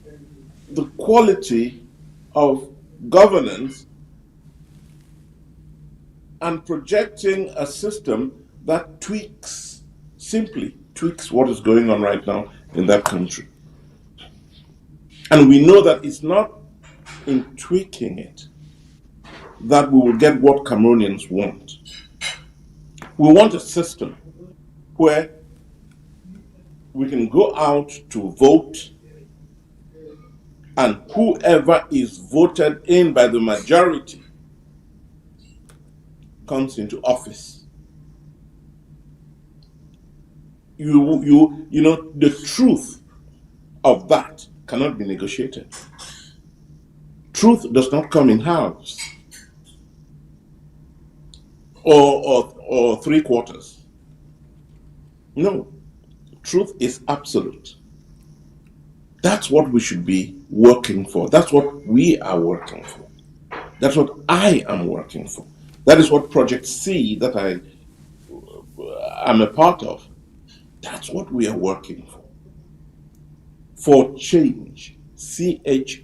the quality of governance and projecting a system that simply tweaks what is going on right now in that country. And we know that it's not in tweaking it that we will get what Cameroonians want. We want a system where we can go out to vote, and whoever is voted in by the majority comes into office. The truth of that cannot be negotiated. Truth does not come in halves or three quarters. No, truth is absolute. That's what we should be working for. That's what we are working for. That's what I am working for. That is what Project C, that I am a part of, that's what we are working for. For change. CHANGE.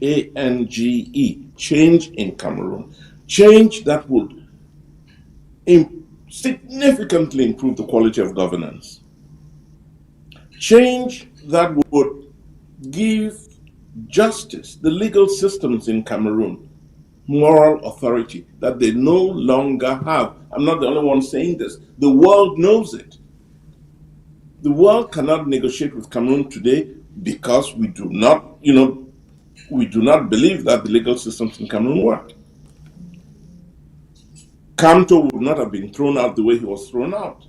Change in Cameroon. Change that would significantly improve the quality of governance. Change that would give justice, the legal systems in Cameroon, moral authority that they no longer have. I'm not the only one saying this. The world knows it. The world cannot negotiate with Cameroon today because we do not believe that the legal systems in Cameroon work. Kamto would not have been thrown out the way he was thrown out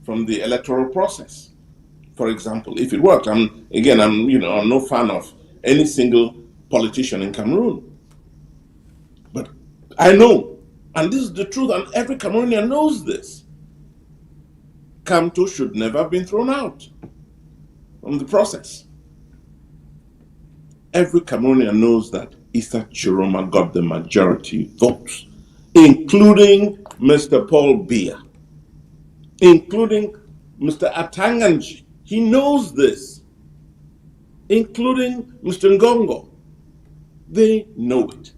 from the electoral process. For example, if it worked, I'm no fan of any single politician in Cameroon. But I know, and this is the truth, and every Cameroonian knows this. Camto should never have been thrown out from the process. Every Cameroonian knows that Issa Chiroma got the majority votes, including Mr. Paul Biya, including Mr. Atanganji. He knows this, including Mr. Ngongo. They know it.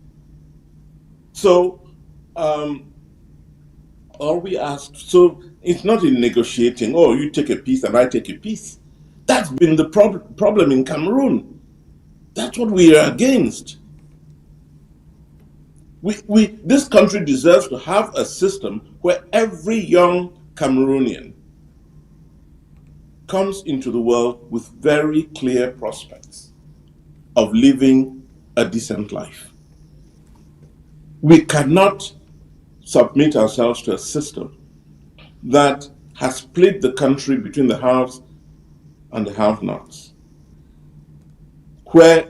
So, all we ask, so it's not in negotiating, oh, you take a piece and I take a piece. That's been the problem in Cameroon. That's what we are against. This country deserves to have a system where every young Cameroonian comes into the world with very clear prospects of living a decent life. We cannot submit ourselves to a system that has split the country between the haves and the have-nots, where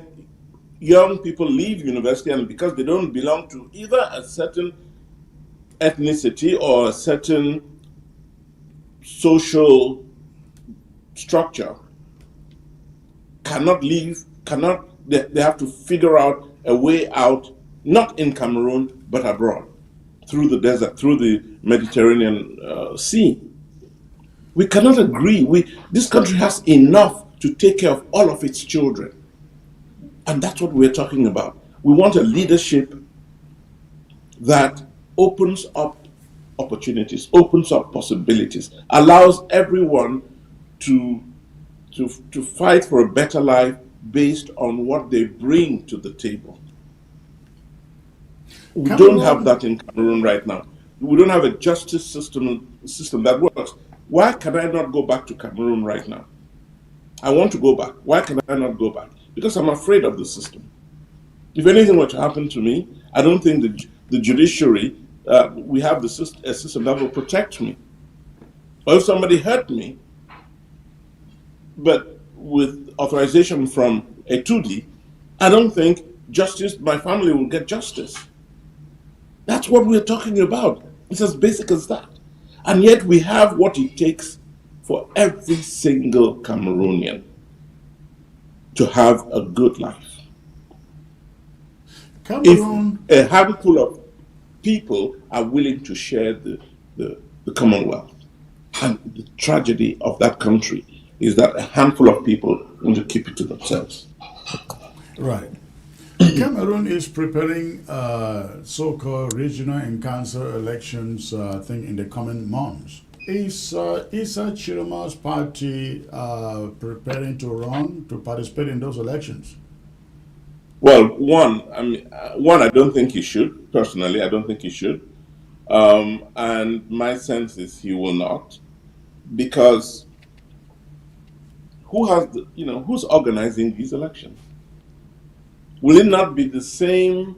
young people leave university and because they don't belong to either a certain ethnicity or a certain social structure, they have to figure out a way out, not in Cameroon, but abroad, through the desert, through the Mediterranean Sea. We cannot agree. This country has enough to take care of all of its children. And that's what we're talking about. We want a leadership that opens up opportunities, opens up possibilities, allows everyone to fight for a better life based on what they bring to the table. We don't have that in Cameroon right now. We don't have a justice system that works. Why can I not go back to Cameroon right now? I want to go back. Why can I not go back? Because I'm afraid of the system. If anything were to happen to me, I don't think the judiciary, we have a system that will protect me. Or if somebody hurt me, but with authorization from a 2D, I don't think my family will get justice. That's what we're talking about. It's as basic as that. And yet we have what it takes for every single Cameroonian to have a good life. Cameroon. If a handful of people are willing to share the Commonwealth, and the tragedy of that country is that a handful of people want to keep it to themselves. Right. Cameroon is preparing so-called regional and council elections, I think, in the coming months. Is Issa Chiroma's party preparing to participate in those elections? Well, one, I don't think he should. Personally, I don't think he should. And my sense is he will not, because who's organizing these elections? Will it not be the same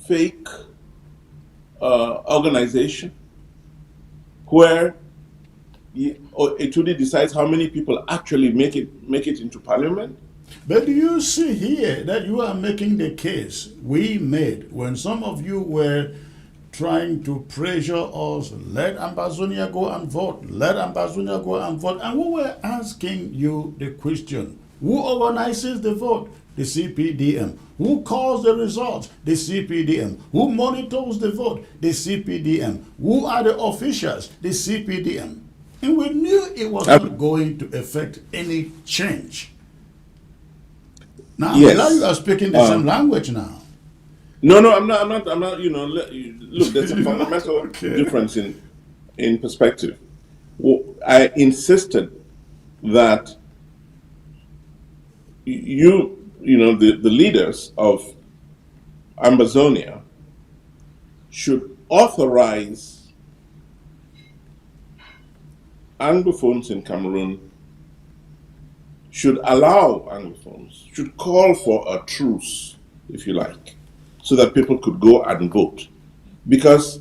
fake organization where Etude decides how many people actually make it into parliament? But do you see here that you are making the case we made when some of you were trying to pressure us, let Ambazonia go and vote, let Ambazonia go and vote, and we were asking you the question, who organizes the vote? The CPDM. Who calls the results? The CPDM. Who monitors the vote? The CPDM. Who are the officials? The CPDM. And we knew it was not going to affect any change. Now, Yes. now you are speaking the same language now. No, I'm not. Look, there's a fundamental difference in perspective. I insisted that the leaders of Ambazonia should authorize Anglophones in Cameroon, should allow Anglophones, should call for a truce, if you like, so that people could go and vote. Because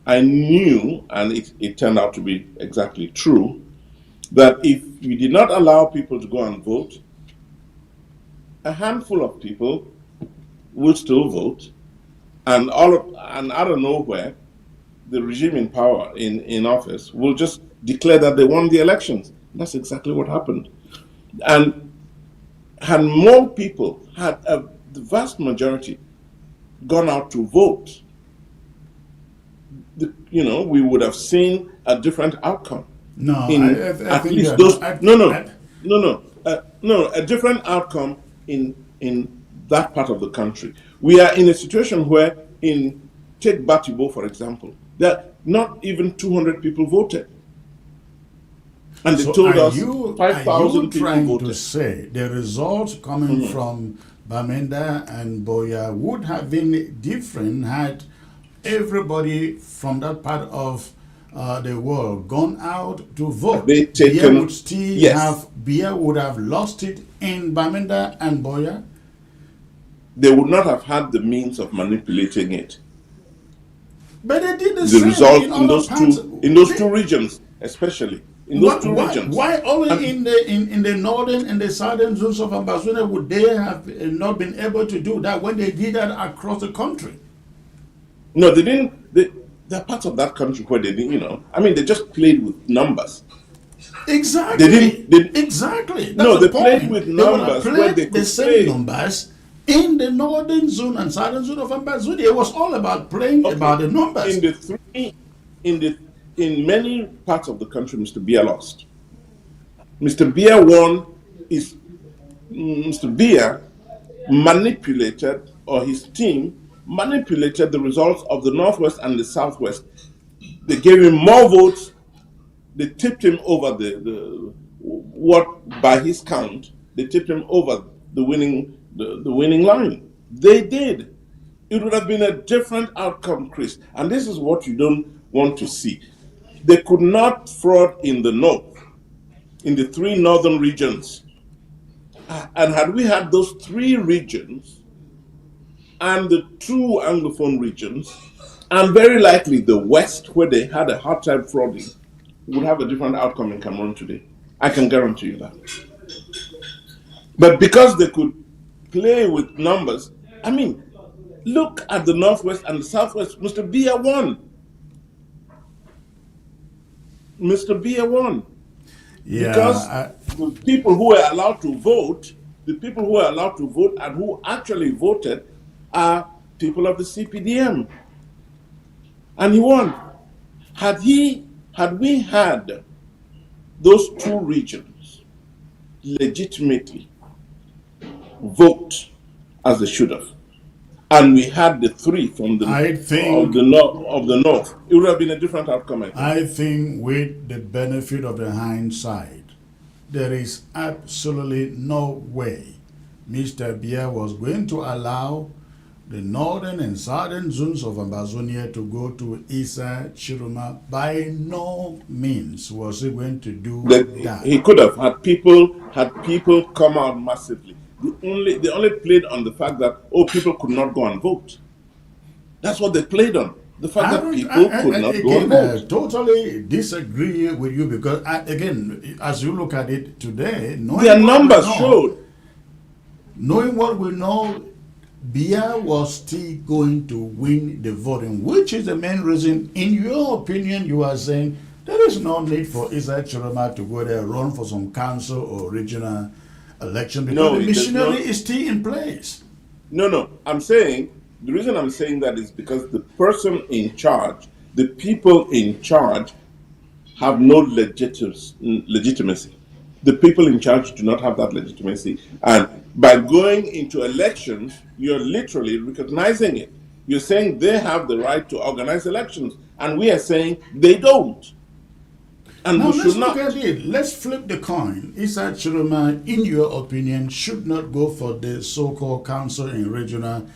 I knew, and it turned out to be exactly true, that if you did not allow people to go and vote, a handful of people will still vote, and out of nowhere, the regime in power in office will just declare that they won the elections. That's exactly what happened. And had more people, had the vast majority gone out to vote, we would have seen a different outcome. No, I At think least you're those. not. No, a different outcome in that part of the country. We are in a situation where, take Batibo for example, that not even 200 people voted, and they So told are us you 5,000 people trying voted. to say the results coming from Bamenda and Boya would have been different had everybody from that part of the world gone out to vote? They Bia taken would still yes, Bia would have lost it in Bamenda and Boya. they would not have had the means of manipulating it. But they did the The same result in in other those parts. two regions, especially in those two regions. Why only And in the northern and the southern zones of Ambazuna would they have not been able to do that when they did that across the country? no, they didn't. There are parts of that country where they didn't. They just played with numbers. Exactly. They didn't. Exactly. That's No, the they played point. with They would have numbers where played they the could same play. numbers in the northern zone and southern zone of Ambazuna. It was all about playing about the numbers. In many parts of the country, Mr. Bia lost. Mr. Bia won. Mr. Bia manipulated, or his team manipulated the results of the Northwest and the Southwest. They gave him more votes. They tipped him over by his count, they tipped him over the winning line. They did. It would have been a different outcome, Chris. And this is what you don't want to see. They could not fraud in the north, in the three northern regions. And had we had those three regions and the two Anglophone regions, and very likely the West, where they had a hard time frauding, would have a different outcome in Cameroon today. I can guarantee you that. But because they could play with numbers, look at the Northwest and the Southwest. Mr. Bia won. Mr. Bia won. Yeah, Because the people who were allowed to vote, and who actually voted are people of the CPDM. And he won. Had we had those two regions legitimately vote as they should have, and we had the three from the north, it would have been a different outcome. I think with the benefit of the hindsight, there is absolutely no way Mr. Bia was going to allow the northern and southern zones of Ambazonia to go to Isa Chiruma. By no means was he going to do that. He could have had people come out massively. They only played on the fact that people could not go and vote. That's what they played on. The fact that people could not go and vote. I totally disagree with you because, again, as you look at it today, their numbers showed. Knowing what we know, Bia was still going to win the voting, which is the main reason, in your opinion, you are saying there is no need for Isa Chiroma to go there, run for some council or regional election because the machinery is still in place. No. I'm saying, the reason I'm saying that is because the person in charge, the people in charge, have no legitimacy. The people in charge do not have that legitimacy. And by going into elections, you're literally recognizing it. You're saying they have the right to organize elections, and we are saying they don't. And now we should not. Look at it. Let's flip the coin. Isa Chiroma, in your opinion, should not go for the so-called council and regional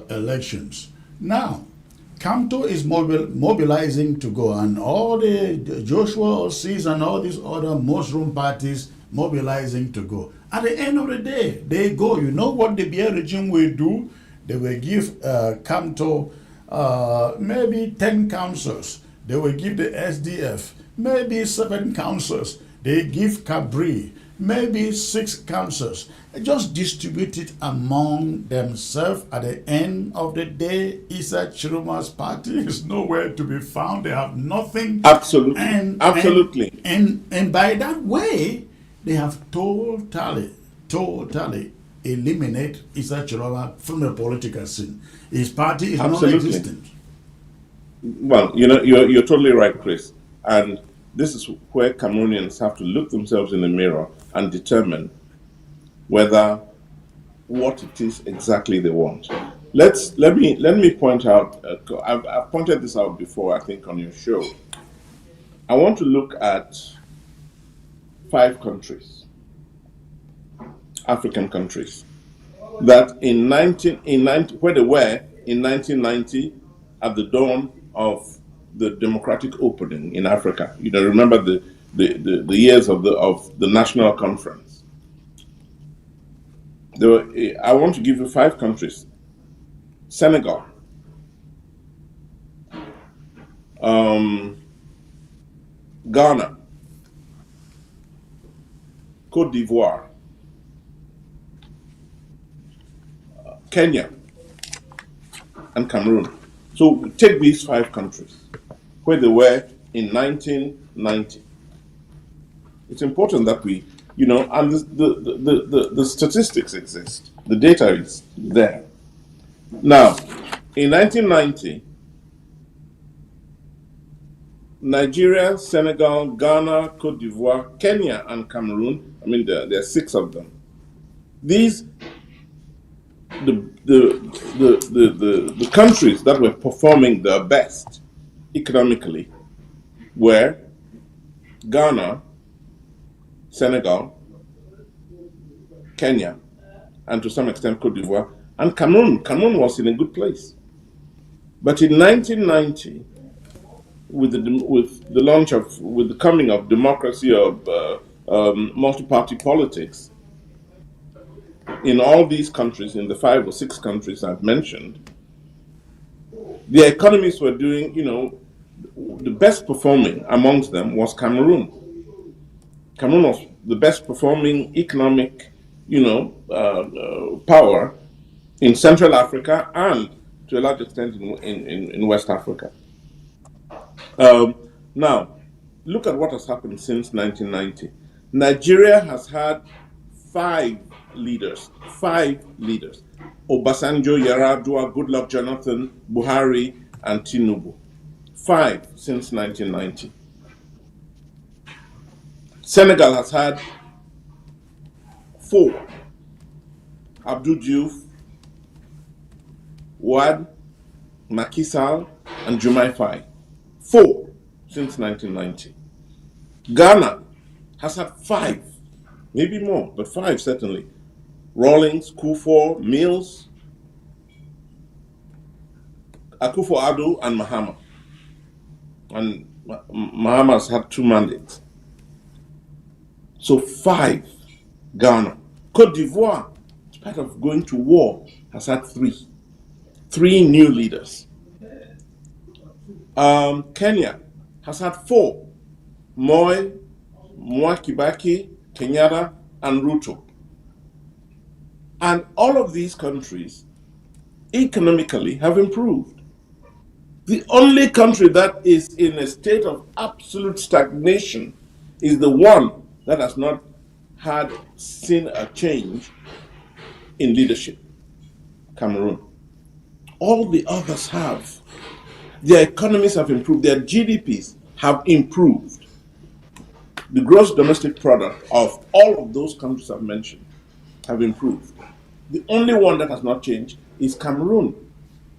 elections. Now, Kamto is mobilizing to go, and all the Joshua Osis and all these other mushroom parties mobilizing to go. At the end of the day, they go. You know what the Bia regime will do? They will give Kamto maybe 10 councils. They will give the SDF. Maybe 7 councils. They give Cabri. Maybe 6 councils. Just distribute it among themselves. At the end of the day, Issa Chiruma's party is nowhere to be found. They have nothing. Absolutely. And, Absolutely. And by that way, they have totally eliminate Issa Chiroma from the political scene. His party is non-existent. Well, you know, you're totally right, Chris. And this is where Cameroonians have to look themselves in the mirror and determine whether what it is exactly they want. Let me point out. I've pointed this out before, I think, on your show. I want to look at 5 countries, African countries, that where they were in 1990 at the dawn of the democratic opening in Africa. You know, remember the years of the national conference. I want to give you 5 countries: Senegal, Ghana, Côte d'Ivoire, Kenya, and Cameroon. So take these 5 countries where they were in 1990. It's important that we, you know, and the statistics exist. The data is there. Now, in 1990, Nigeria, Senegal, Ghana, Côte d'Ivoire, Kenya, and Cameroon, I mean, there are 6 of them. These, the countries that were performing the best economically were Ghana, Senegal, Kenya, and to some extent Côte d'Ivoire, and Cameroon. Cameroon was in a good place. But in 1990, with the coming of democracy, of multi-party politics, in all these countries, in the 5 or 6 countries I've mentioned, the economies were doing, you know, the best performing amongst them was Cameroon. Cameroon was the best performing economic, you know, power in Central Africa and to a large extent in West Africa. Now, look at what has happened since 1990. Nigeria has had 5 leaders. Obasanjo, Yar'Adua, Goodluck Jonathan, Buhari, and Tinubu. 5 since 1990. Senegal has had 4. Abdou Diouf, Wade, Macky Sall, and Diomaye Faye. 4 since 1990. Ghana has had 5, maybe more, but 5 certainly. Rawlings, Kufuor, Mills, Akufo-Addo, and Mahama. And Mahama has had 2 mandates. So 5, Ghana. Côte d'Ivoire, in spite of going to war, has had 3. 3 new leaders. Kenya has had 4. Moi, Mwai Kibaki, Kenyatta, and Ruto. And all of these countries economically have improved. The only country that is in a state of absolute stagnation is the one that has not seen a change in leadership, Cameroon. All the others have. Their economies have improved, their GDPs have improved. The gross domestic product of all of those countries I've mentioned have improved. The only one that has not changed is Cameroon.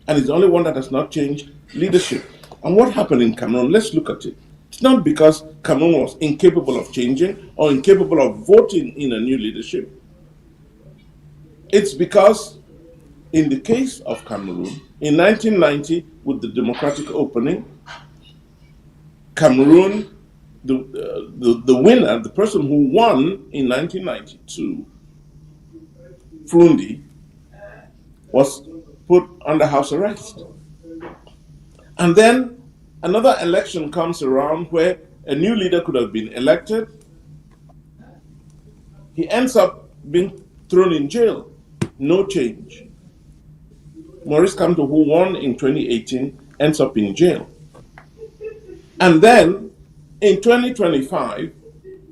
And it's the only one that has not changed leadership. And what happened in Cameroon? Let's look at it. It's not because Cameroon was incapable of changing or incapable of voting in a new leadership. It's because, in the case of Cameroon, in 1990, with the democratic opening, Cameroon, the winner, the person who won in 1992, Frundi, was put under house arrest. And then another election comes around where a new leader could have been elected. He ends up being thrown in jail. No change. Maurice Kamto, who won in 2018, ends up in jail. And then in 2025,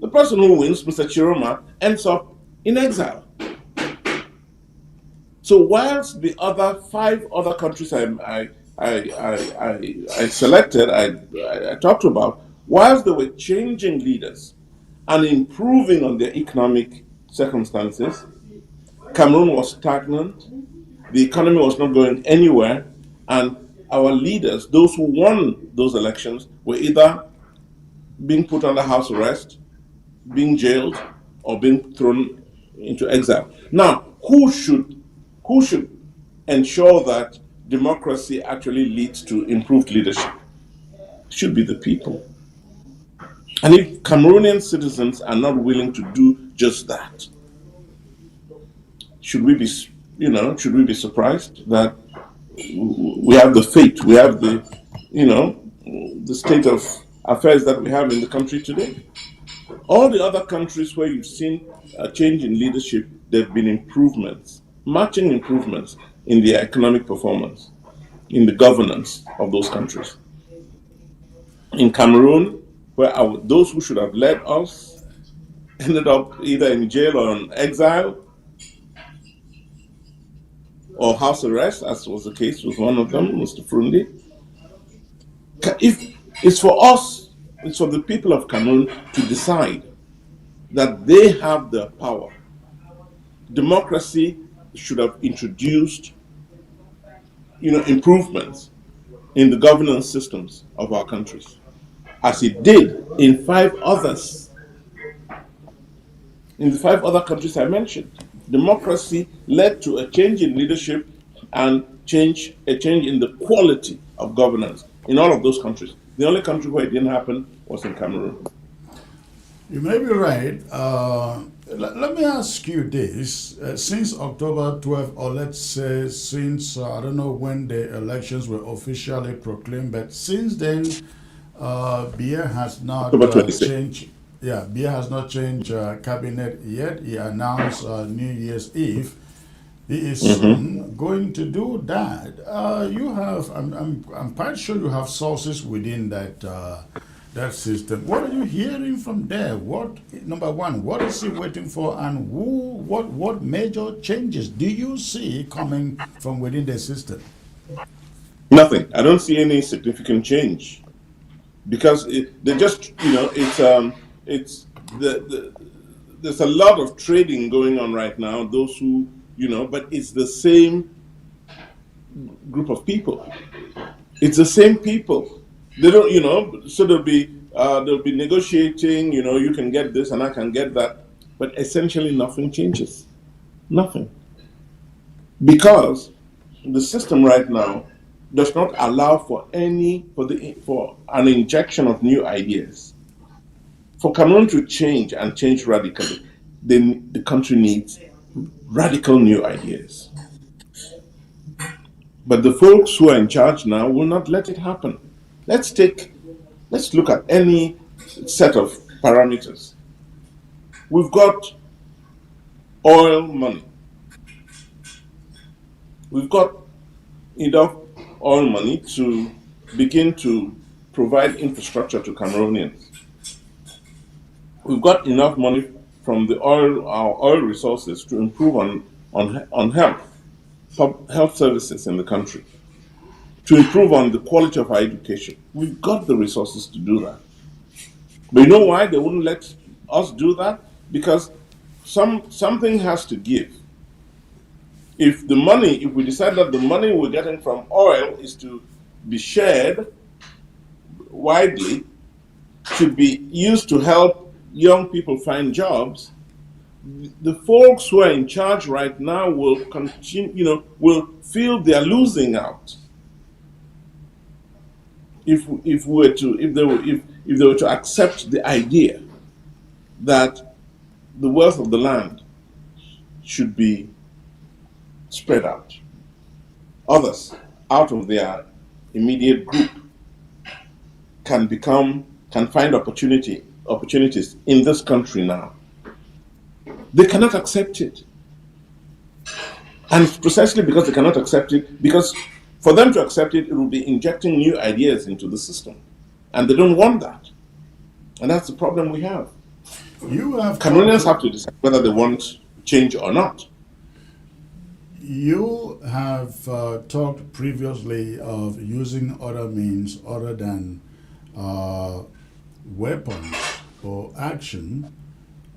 the person who wins, Mr. Chiroma, ends up in exile. So whilst the other 5 other countries I selected, I talked about, whilst they were changing leaders and improving on their economic circumstances, Cameroon was stagnant, the economy was not going anywhere, and our leaders, those who won those elections, were either being put under house arrest, being jailed, or being thrown into exile. Now, who should ensure that democracy actually leads to improved leadership? It should be the people. And if Cameroonian citizens are not willing to do just that, should we be surprised that we have the fate, we have the state of affairs that we have in the country today? All the other countries where you've seen a change in leadership, there have been improvements, matching improvements in their economic performance, in the governance of those countries. In Cameroon, where those who should have led us ended up either in jail or in exile or house arrest, as was the case with one of them, Mr. Frundi. If it's for us, it's for the people of Cameroon to decide that they have the power. Democracy should have introduced, improvements in the governance systems of our countries, as it did in 5 others. In the 5 other countries I mentioned, democracy led to a change in leadership and a change in the quality of governance in all of those countries. The only country where it didn't happen was in Cameroon. You may be right. Let me ask you this. Since October 12th, or let's say since, I don't know when the elections were officially proclaimed, but since then, Biya has not changed. Yeah, Biya has not changed cabinet yet. He announced New Year's Eve. He is soon going to do that. I'm quite sure you have sources within that system. What are you hearing from there? Number one, what is he waiting for, and what major changes do you see coming from within the system? Nothing. I don't see any significant change because they just, there's a lot of trading going on right now. Those who, but it's the same group of people. It's the same people. They don't, so they'll be negotiating. You can get this and I can get that, but essentially nothing changes. Nothing, because the system right now does not allow for an injection of new ideas. For Cameroon to change and change radically, then the country needs radical new ideas. But the folks who are in charge now will not let it happen. Let's look at any set of parameters. We've got oil money. We've got enough oil money to begin to provide infrastructure to Cameroonians. We've got enough money from our oil resources to improve on health services in the country, to improve on the quality of our education. We've got the resources to do that. But you know why they wouldn't let us do that? Because something has to give. If we decide that the money we're getting from oil is to be shared widely, should be used to help young people find jobs, the folks who are in charge right now will will feel they're losing out. If they were to accept the idea that the wealth of the land should be spread out, others out of their immediate group can find opportunities in this country now. They cannot accept it. And it's precisely because they cannot accept it, because for them to accept it, it will be injecting new ideas into the system. And they don't want that. And that's the problem we have. Cameroonians have to decide whether they want change or not. You have talked previously of using other means other than weapons or action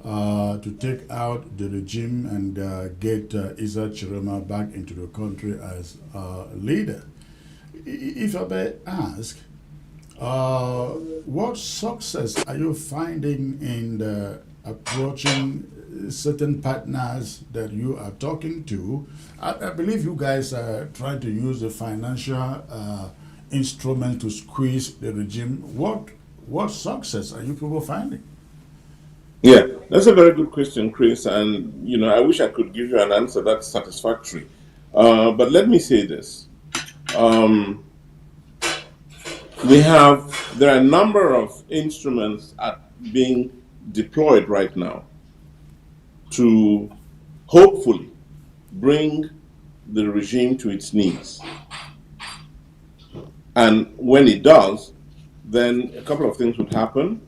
to take out the regime and get Isa Chiroma back into the country as leader. If I may ask, what success are you finding in approaching certain partners that you are talking to? I believe you guys are trying to use the financial instrument to squeeze the regime. What success are you people finding? Yeah, that's a very good question, Chris. And I wish I could give you an answer that's satisfactory. But let me say this: there are a number of instruments being deployed right now to hopefully bring the regime to its knees. And when it does, then a couple of things would happen,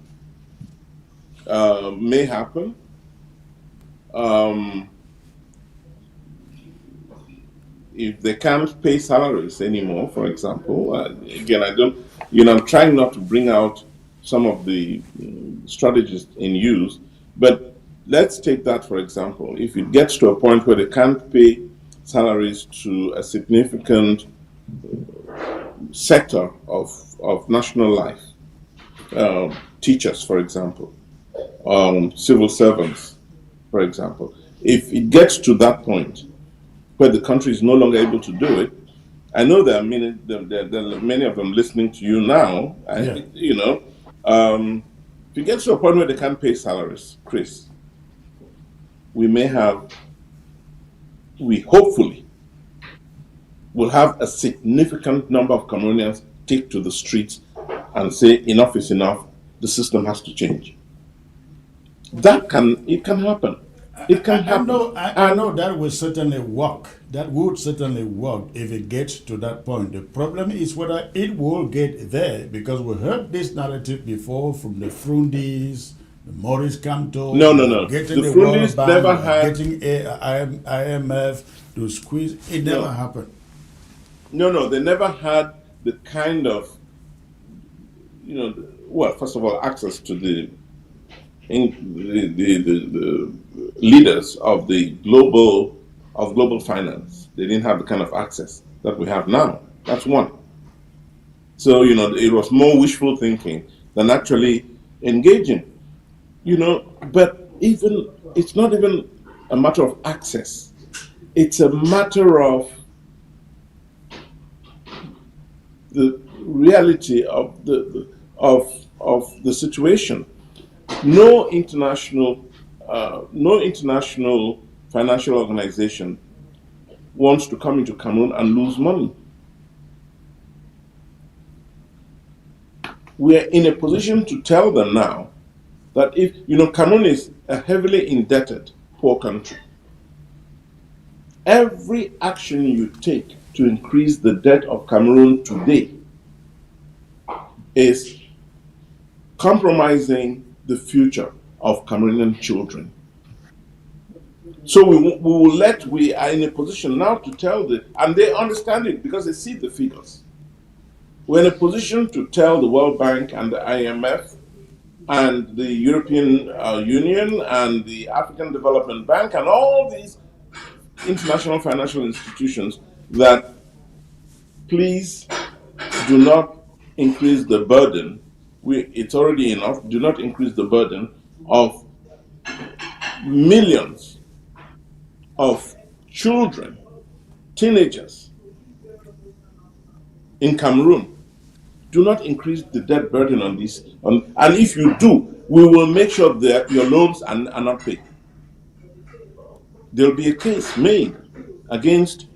may happen. If they can't pay salaries anymore, for example, again, I'm trying not to bring out some of the strategies in use, but let's take that for example. If it gets to a point where they can't pay salaries to a significant sector of national life, teachers, for example, civil servants, for example, if it gets to that point where the country is no longer able to do it, I know there are many of them listening to you now, and if it gets to a point where they can't pay salaries, Chris, we hopefully will have a significant number of Cameroonians take to the streets and say enough is enough, the system has to change. It can happen. It can happen. I know that will certainly work. That would certainly work if it gets to that point. The problem is whether it will get there, because we heard this narrative before from the Frundis, the Maurice Kamto. No. Getting the the World Frundis Bank, never had. getting IMF to squeeze. It never happened. No, they never had the kind of, well, first of all, access to the leaders of the global finance. They didn't have the kind of access that we have now. That's one. So it was more wishful thinking than actually engaging. But it's not even a matter of access. It's a matter of the reality of the situation. No international financial organization wants to come into Cameroon and lose money. We're in a position to tell them now that if Cameroon is a heavily indebted poor country, every action you take to increase the debt of Cameroon today is compromising the future of Cameroonian children. So we are in a position now to tell them, and they understand it because they see the figures. We're in a position to tell the World Bank and the IMF and the European Union and the African Development Bank and all these international financial institutions that please do not increase the burden. It's already enough. Do not increase the burden of millions of children, teenagers in Cameroon. Do not increase the debt burden on this. And if you do, we will make sure that your loans are not paid. There will be a case made against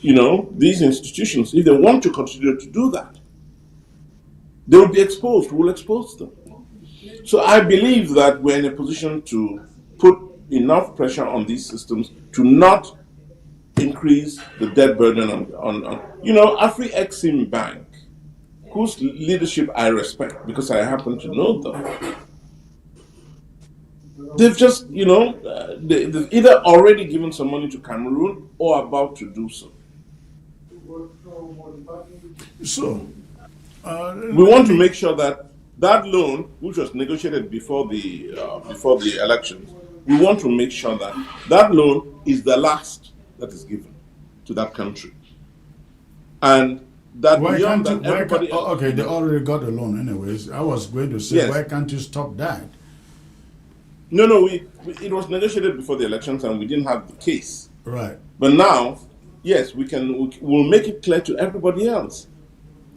these institutions, if they want to continue to do that, they will be exposed. We will expose them. So I believe that we're in a position to put enough pressure on these systems to not increase the debt burden on Afri-Exim Bank, whose leadership I respect because I happen to know them. They've just, they've either already given some money to Cameroon or about to do so. So, we want to make sure that that loan, which was negotiated before the elections, we want to make sure that that loan is the last that is given to that country, and that beyond that, everybody else. Okay, they already got a loan, anyways. I was going to say, yes. Why can't you stop that? No, it was negotiated before the elections, and we didn't have the case. Right. But now, yes, we'll make it clear to everybody else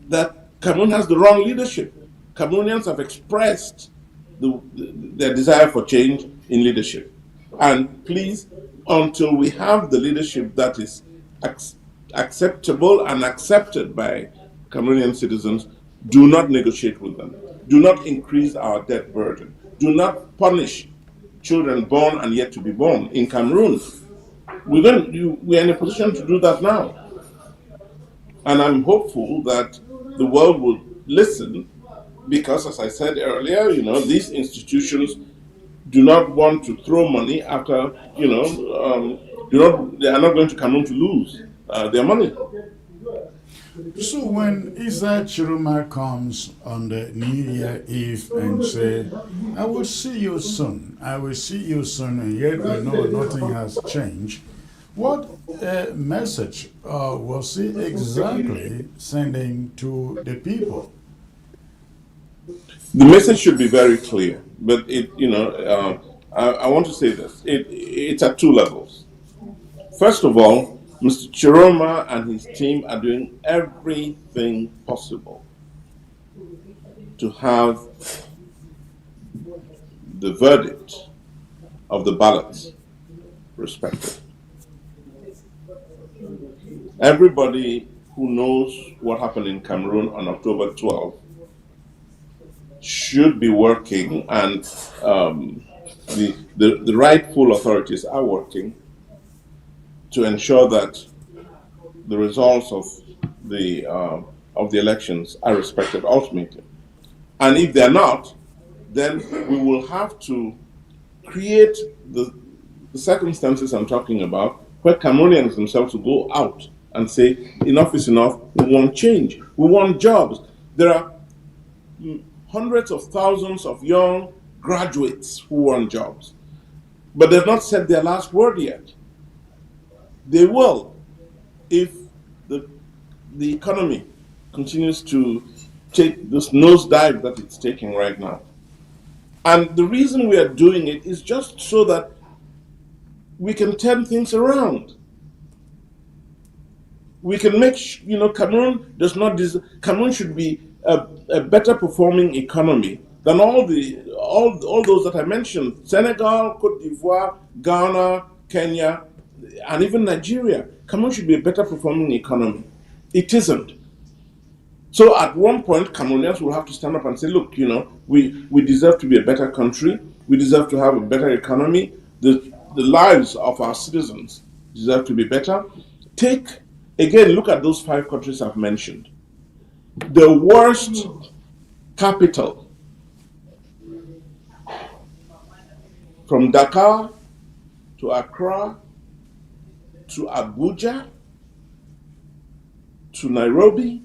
that Cameroon has the wrong leadership. Cameroonians have expressed their desire for change in leadership. And please, until we have the leadership that is acceptable and accepted by Cameroonian citizens, do not negotiate with them. Do not increase our debt burden. Do not punish children born and yet to be born in Cameroon. We're in a position to do that now. And I'm hopeful that the world will listen because, as I said earlier, these institutions do not want to throw money after, they are not going to Cameroon to lose their money. So when Isa Chiruma comes on the New Year Eve and say, I will see you soon, and yet we know nothing has changed, what message was he exactly sending to the people? The message should be very clear, but I want to say this. It's at two levels. First of all, Mr. Chiroma and his team are doing everything possible to have the verdict of the ballots respected. Everybody who knows what happened in Cameroon on October 12th should be working, and the rightful authorities are working to ensure that the results of the elections are respected ultimately. And if they're not, then we will have to create the circumstances I'm talking about, where Cameroonians themselves will go out and say, enough is enough, we want change, we want jobs. There are hundreds of thousands of young graduates who want jobs, but they've not said their last word yet. They will if the economy continues to take this nosedive that it's taking right now. And the reason we are doing it is just so that we can turn things around. We can make, Cameroon Cameroon should be a better performing economy than all those that I mentioned: Senegal, Cote d'Ivoire, Ghana, Kenya, and even Nigeria. Cameroon should be a better performing economy. It isn't. So at one point, Cameroonians will have to stand up and say, look, we deserve to be a better country. We deserve to have a better economy. The lives of our citizens deserve to be better. Look at those 5 countries I've mentioned. The worst capital, from Dakar to Accra to Abuja to Nairobi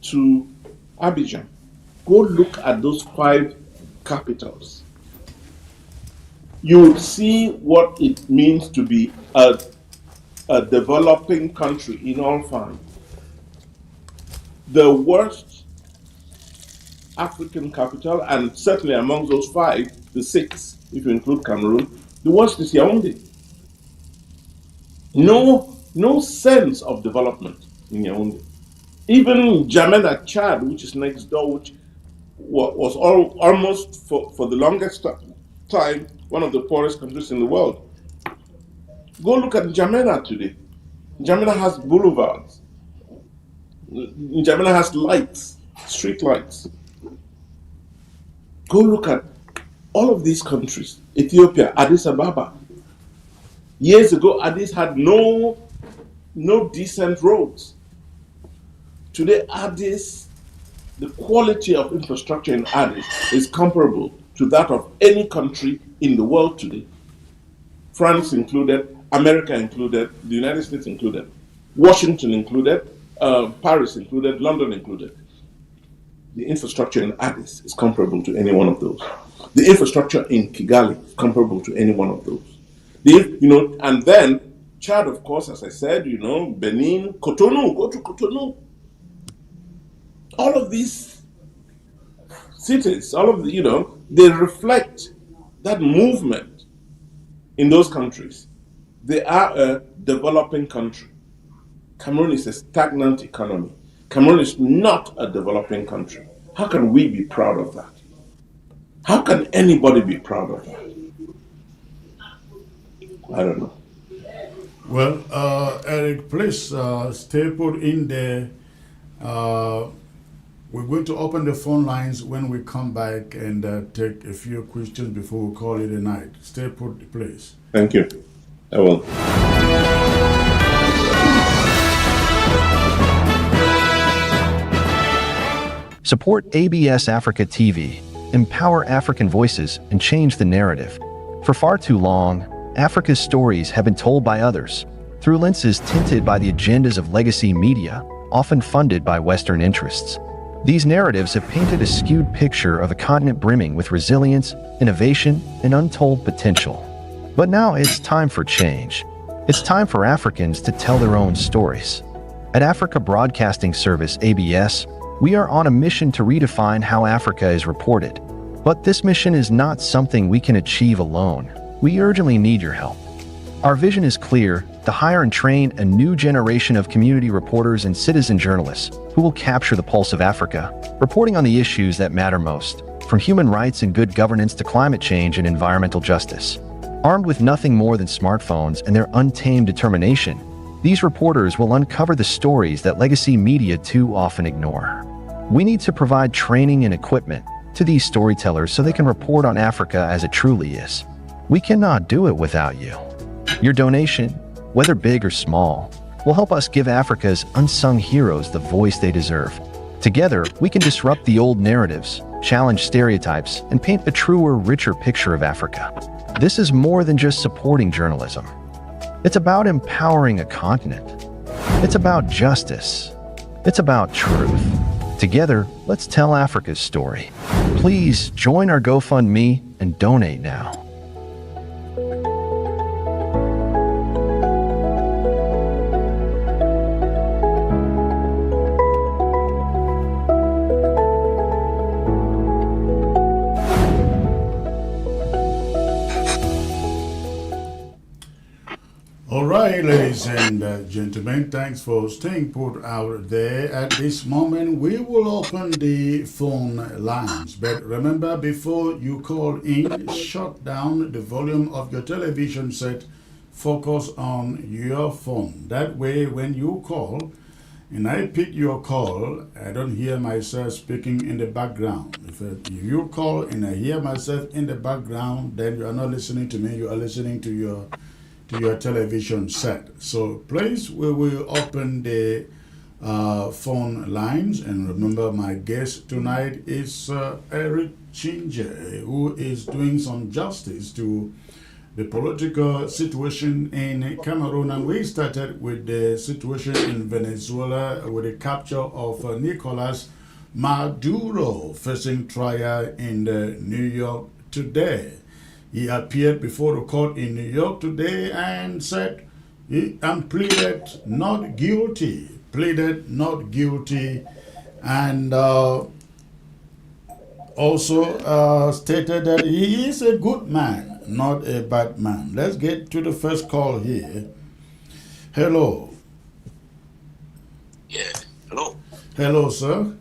to Abidjan. Go look at those 5 capitals. You will see what it means to be a developing country in all 5. The worst African capital, and certainly among those 5, the 6, if you include Cameroon, the worst is Yaoundé. No sense of development in Yaoundé. Even N'Djamena, Chad, which is next door, which was almost for the longest time one of the poorest countries in the world. Go look at N'Djamena today. N'Djamena has boulevards. N'Djamena has lights, street lights. Go look at all of these countries. Ethiopia, Addis Ababa. Years ago, Addis had no decent roads. Today, Addis, the quality of infrastructure in Addis is comparable to that of any country in the world today. France included, America included, the United States included, Washington included, Paris included, London included. The infrastructure in Addis is comparable to any one of those. The infrastructure in Kigali is comparable to any one of those. And then Chad, of course, as I said, Benin, Cotonou, go to Cotonou. All of these cities, they reflect that movement in those countries. They are a developing country. Cameroon is a stagnant economy. Cameroon is not a developing country. How can we be proud of that? How can anybody be proud of that? I don't know. Well, Eric, please stay put in there. We're going to open the phone lines when we come back and take a few questions before we call it a night. Stay put, please. Thank you. I will. Support ABS Africa TV, empower African voices, and change the narrative. For far too long, Africa's stories have been told by others, through lenses tinted by the agendas of legacy media, often funded by Western interests. These narratives have painted a skewed picture of a continent brimming with resilience, innovation, and untold potential. But now it's time for change. It's time for Africans to tell their own stories. At Africa Broadcasting Service (ABS), we are on a mission to redefine how Africa is reported. But this mission is not something we can achieve alone. We urgently need your help. Our vision is clear: to hire and train a new generation of community reporters and citizen journalists who will capture the pulse of Africa, reporting on the issues that matter most, from human rights and good governance to climate change and environmental justice. Armed with nothing more than smartphones and their untamed determination, these reporters will uncover the stories that legacy media too often ignore. We need to provide training and equipment to these storytellers so they can report on Africa as it truly is. We cannot do it without you. Your donation, whether big or small, will help us give Africa's unsung heroes the voice they deserve. Together, we can disrupt the old narratives, challenge stereotypes, and paint a truer, richer picture of Africa. This is more than just supporting journalism. It's about empowering a continent. It's about justice. It's about truth. Together, let's tell Africa's story. Please join our GoFundMe and donate now. All right, ladies and gentlemen, thanks for staying put out there. At this moment, we will open the phone lines. But remember, before you call in, shut down the volume of your television set, focus on your phone. That way, when you call and I pick your call, I don't hear myself speaking in the background. If you call and I hear myself in the background, then you are not listening to me, you are listening to your television set. So please, we will open the phone lines, and remember, my guest tonight is Eric Chinje, who is doing some justice to the political situation in Cameroon. And we started with the situation in Venezuela with the capture of Nicolas Maduro facing trial in New York today. He appeared before the court in New York today and said and pleaded not guilty. And also stated that he is a good man, not a bad man. Let's get to the first call here. Hello. Yeah, hello. Hello, sir.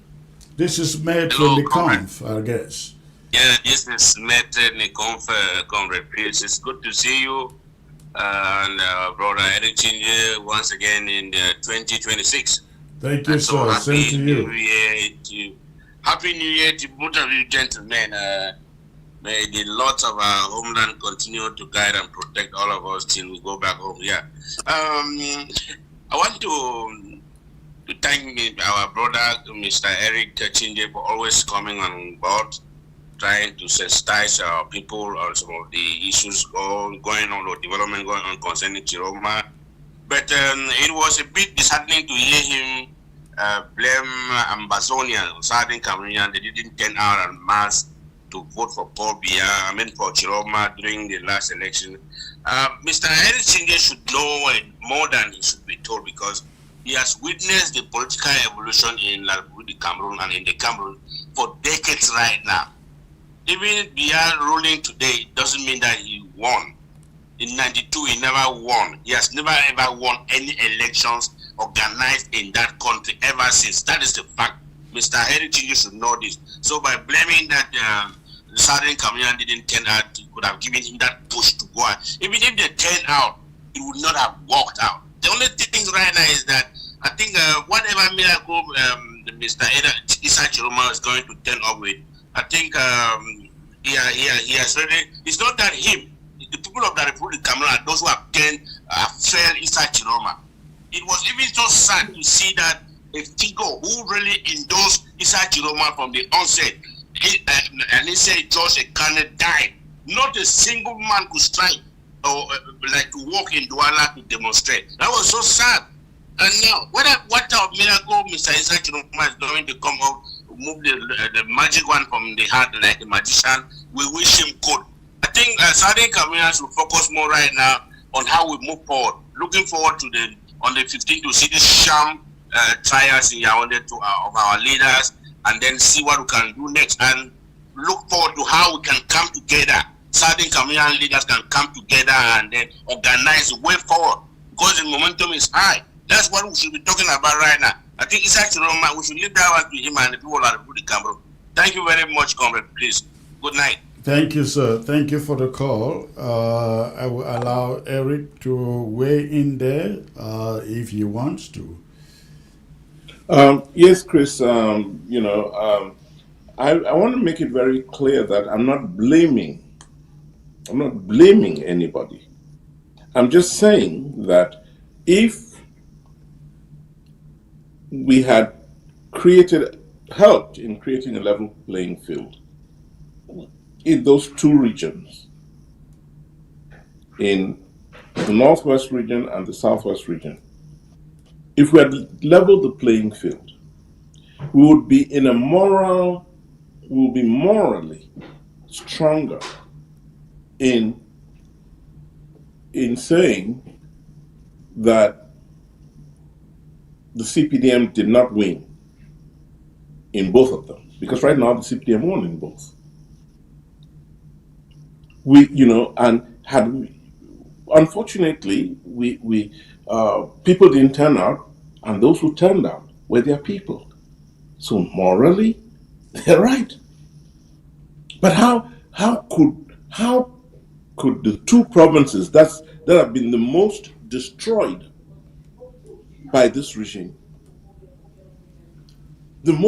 This is Matt from the Conf, I guess. Yeah, this is Matt Nikonf, Comrade Pierce. It's good to see you. and brother Eric Chinje once again in 2026. Thank you, And so sir. Same to happy New you. Year to both of you gentlemen. May the Lord of our homeland continue to guide and protect all of us till we go back home. Yeah. I want to thank our brother, Mr. Eric Chinje, for always coming on board, trying to sensitize our people on some of the issues going on or development going on concerning Chiroma. But it was a bit disheartening to hear him blame Ambazonian, Southern Cameroonian. They didn't turn out en masse to vote for for Chiroma during the last election. Mr. Eric Chinje should know more than he should be told, because he has witnessed the political evolution in La Republic Cameroon and in the Cameroon for decades right now. Even Biya ruling today doesn't mean that he won. In 92, he never won. He has never ever won any elections organized in that country ever since. That is the fact. Mr. Heritage, you should know this. So by blaming that the Southern Cameroon didn't turn out, he could have given him that push to go out. Even if they turned out, it would not have worked out. The only thing right now is that I think whatever miracle Mr. Issa Chiroma is going to turn up with, I think he has already. It's not that him. The people of the Republic of Cameroon are those who have failed Issa Chiroma. It was even so sad to see that a figure who really endorsed Issa Chiroma from the onset, and he said George Ekane died. Not a single man could strike or like to walk in Douala to demonstrate. That was so sad. And now, what type of miracle Mr. Issa Chiroma is going to come out, move the magic one from the heart like a magician? We wish him good. I think Southern Cameroonians will focus more right now on how we move forward. Looking forward to on the 15th to see the sham trials in Yaoundé of our leaders, and then see what we can do next, and look forward to how we can come together. Southern Cameroonian leaders can come together and then organize the way forward, because the momentum is high. That's what we should be talking about right now. I think it's actually Roma. We should leave that one to him and the people of the Republic of Cameroon. Thank you very much, comrade. Please. Good night. Thank you, sir. Thank you for the call. I will allow Eric to weigh in there if he wants to. Yes, Chris. I want to make it very clear that I'm not blaming anybody. I'm just saying that if we had helped in creating a level playing field in those two regions, in the Northwest region and the Southwest region, if we had leveled the playing field, we would be morally stronger in saying that the CPDM did not win in both of them, because right now the CPDM won in both. Unfortunately, people didn't turn out, and those who turned out were their people. So morally, they're right. But how could the two provinces that have been the most destroyed by this regime, they've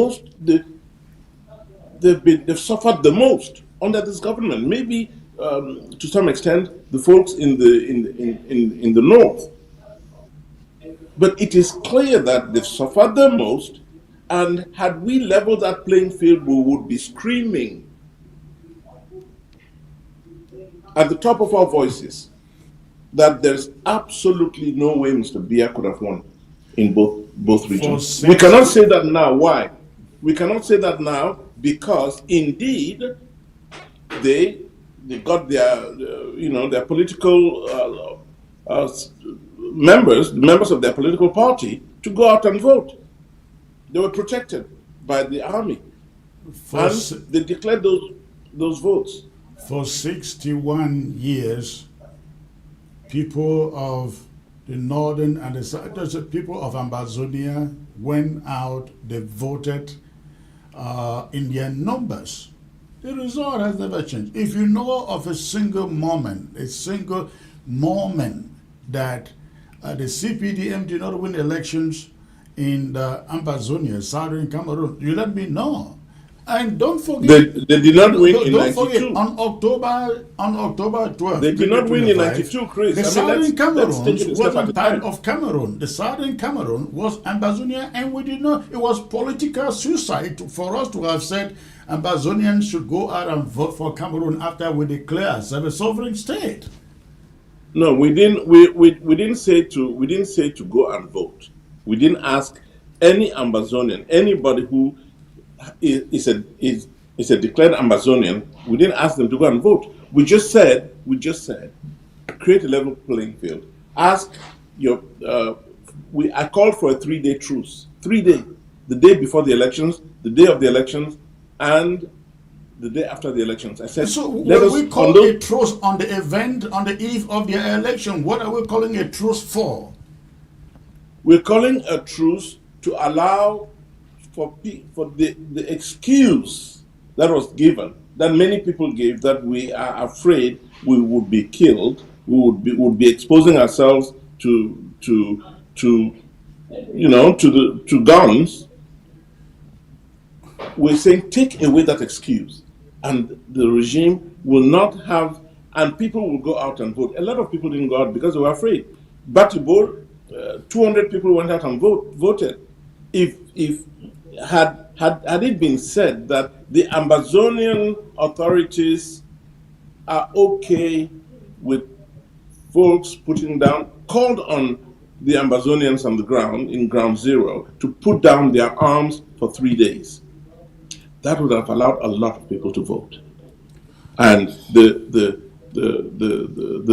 suffered the most under this government? Maybe to some extent the folks in the north, but it is clear that they've suffered the most. And had we leveled that playing field, we would be screaming at the top of our voices that there's absolutely no way Mr. Biya could have won in both regions. We cannot say that now. Why? We cannot say that now because indeed they got their political members of their political party to go out and vote. They were protected by the army, and they declared those votes. For 61 years, people of the northern and the south, people of Ambazonia went out, they voted in their numbers. The result has never changed. If you know of a single moment, moment that the CPDM did not win elections in the Ambazonia, southern Cameroon? You let me know. And don't forget, They did not win in don't forget, 92. on October 12th, They did not win in 2025, 92, Chris. the I mean, southern let's take it Cameroon a step at wasn't a part time. of Cameroon. The southern Cameroon was Ambazonia, and we did not. It was political suicide for us to have said Ambazonians should go out and vote for Cameroon after we declare ourselves a sovereign state. No, we didn't. We didn't say to go and vote. We didn't ask any Ambazonian, anybody who is a declared Amazonian. We didn't ask them to go and vote. We just said, create a level playing field. Ask your. I called for a 3-day truce. 3-day, the day before the elections, the day of the elections, and the day after the elections. I said, So let when us we call a truce on the event on the eve of their election, what are we calling a truce for? We're calling a truce to allow for the excuse that was given, that many people gave, that we are afraid we would be killed, we would be exposing ourselves to guns. We're saying take away that excuse, and the regime will not have, and people will go out and vote. A lot of people didn't go out because they were afraid. Batibor, 200 people went out and voted. If had it been said that the Amazonian authorities are okay with folks putting down, called on the Amazonians on the ground, in ground zero, to put down their arms for 3 days, that would have allowed a lot of people to vote. And the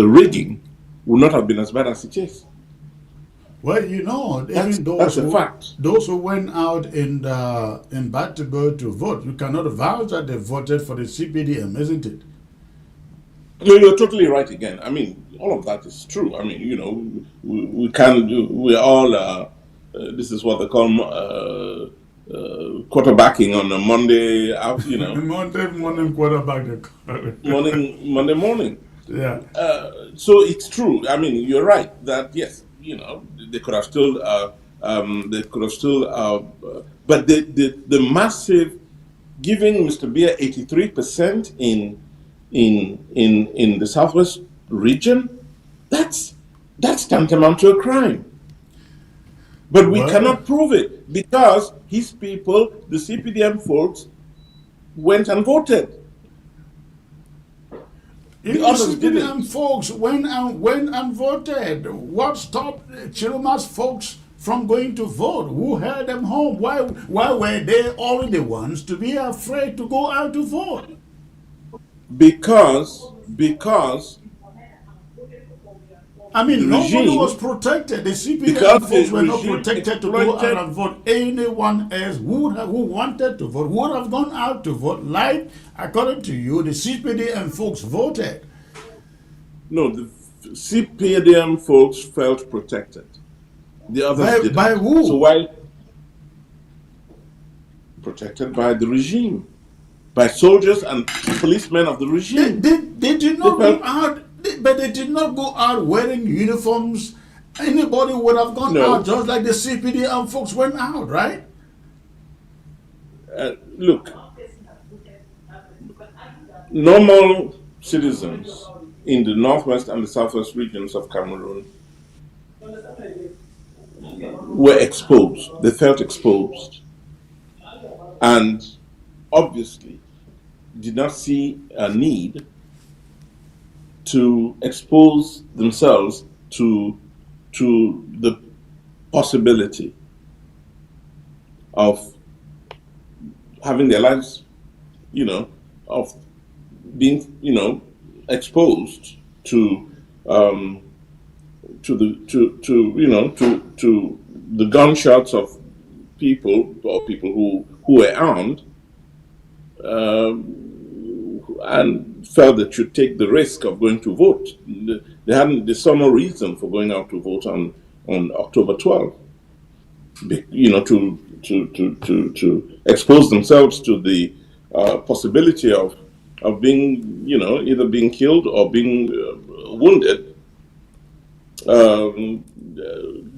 rigging would not have been as bad as it is. Well, you know, even That's a fact. those who went out in Batibor to vote, you cannot vouch that they voted for the CPDM, isn't it? You're totally right again. I mean, all of that is true. I mean, you know, we can do, we're all, this is what they call quarterbacking on a Monday, you know. Monday morning quarterback. Monday morning. Yeah. So it's true. I mean, you're right that, yes, you know, they could have still, but the massive, giving Mr. Beer 83% in the Southwest region, that's tantamount to a crime. But we cannot prove it because his people, the CPDM folks, went and voted. The CPDM folks went and voted. What stopped Chiluma's folks from going to vote? Who held them home? Why were they all the ones to be afraid to go out to vote? Because I mean, nobody regime, was protected. The CPDM folks were not protected to go out and vote. Anyone else who wanted to vote would have gone out to vote. Like, according to you, the CPDM folks voted. No, the CPDM folks felt protected. The others didn't. By who? So why? Protected by the regime, by soldiers and policemen of the regime. They did not go out, but they did not go out wearing uniforms. Anybody would have gone out just like the CPDM folks went out, right? Look, normal citizens in the northwest and the southwest regions of Cameroon were exposed. They felt exposed. And obviously did not see a need to expose themselves to the possibility of having their lives, you know, of being, you know, exposed to the gunshots of people who were armed, and felt that should take the risk of going to vote. They saw no reason for going out to vote on October 12th. You know, to expose themselves to the possibility of being, you know, either being killed or being wounded um,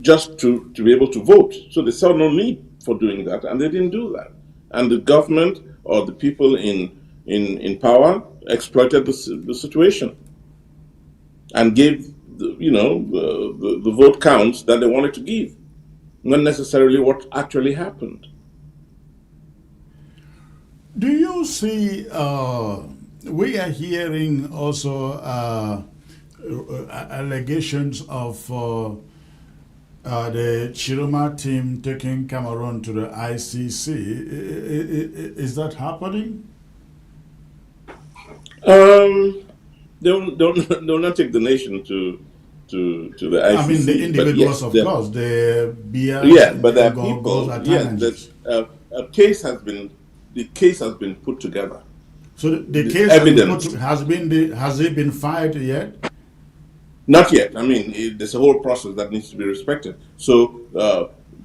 just to be able to vote. So they saw no need for doing that, and they didn't do that. And the government or the people in power exploited the situation and gave the vote counts that they wanted to give, not necessarily what actually happened. Do you see? We are hearing also allegations of the Chiroma team taking Cameroon to the ICC. Is that happening? They'll not take the nation to the ICC. I mean, the but individuals, yes, of course, the BS yeah, and but the there are goals people. at Yes, times. a case has been the case has been put together. So the The case has been evidence, has it been filed yet? not yet. I mean, there's a whole process that needs to be respected. So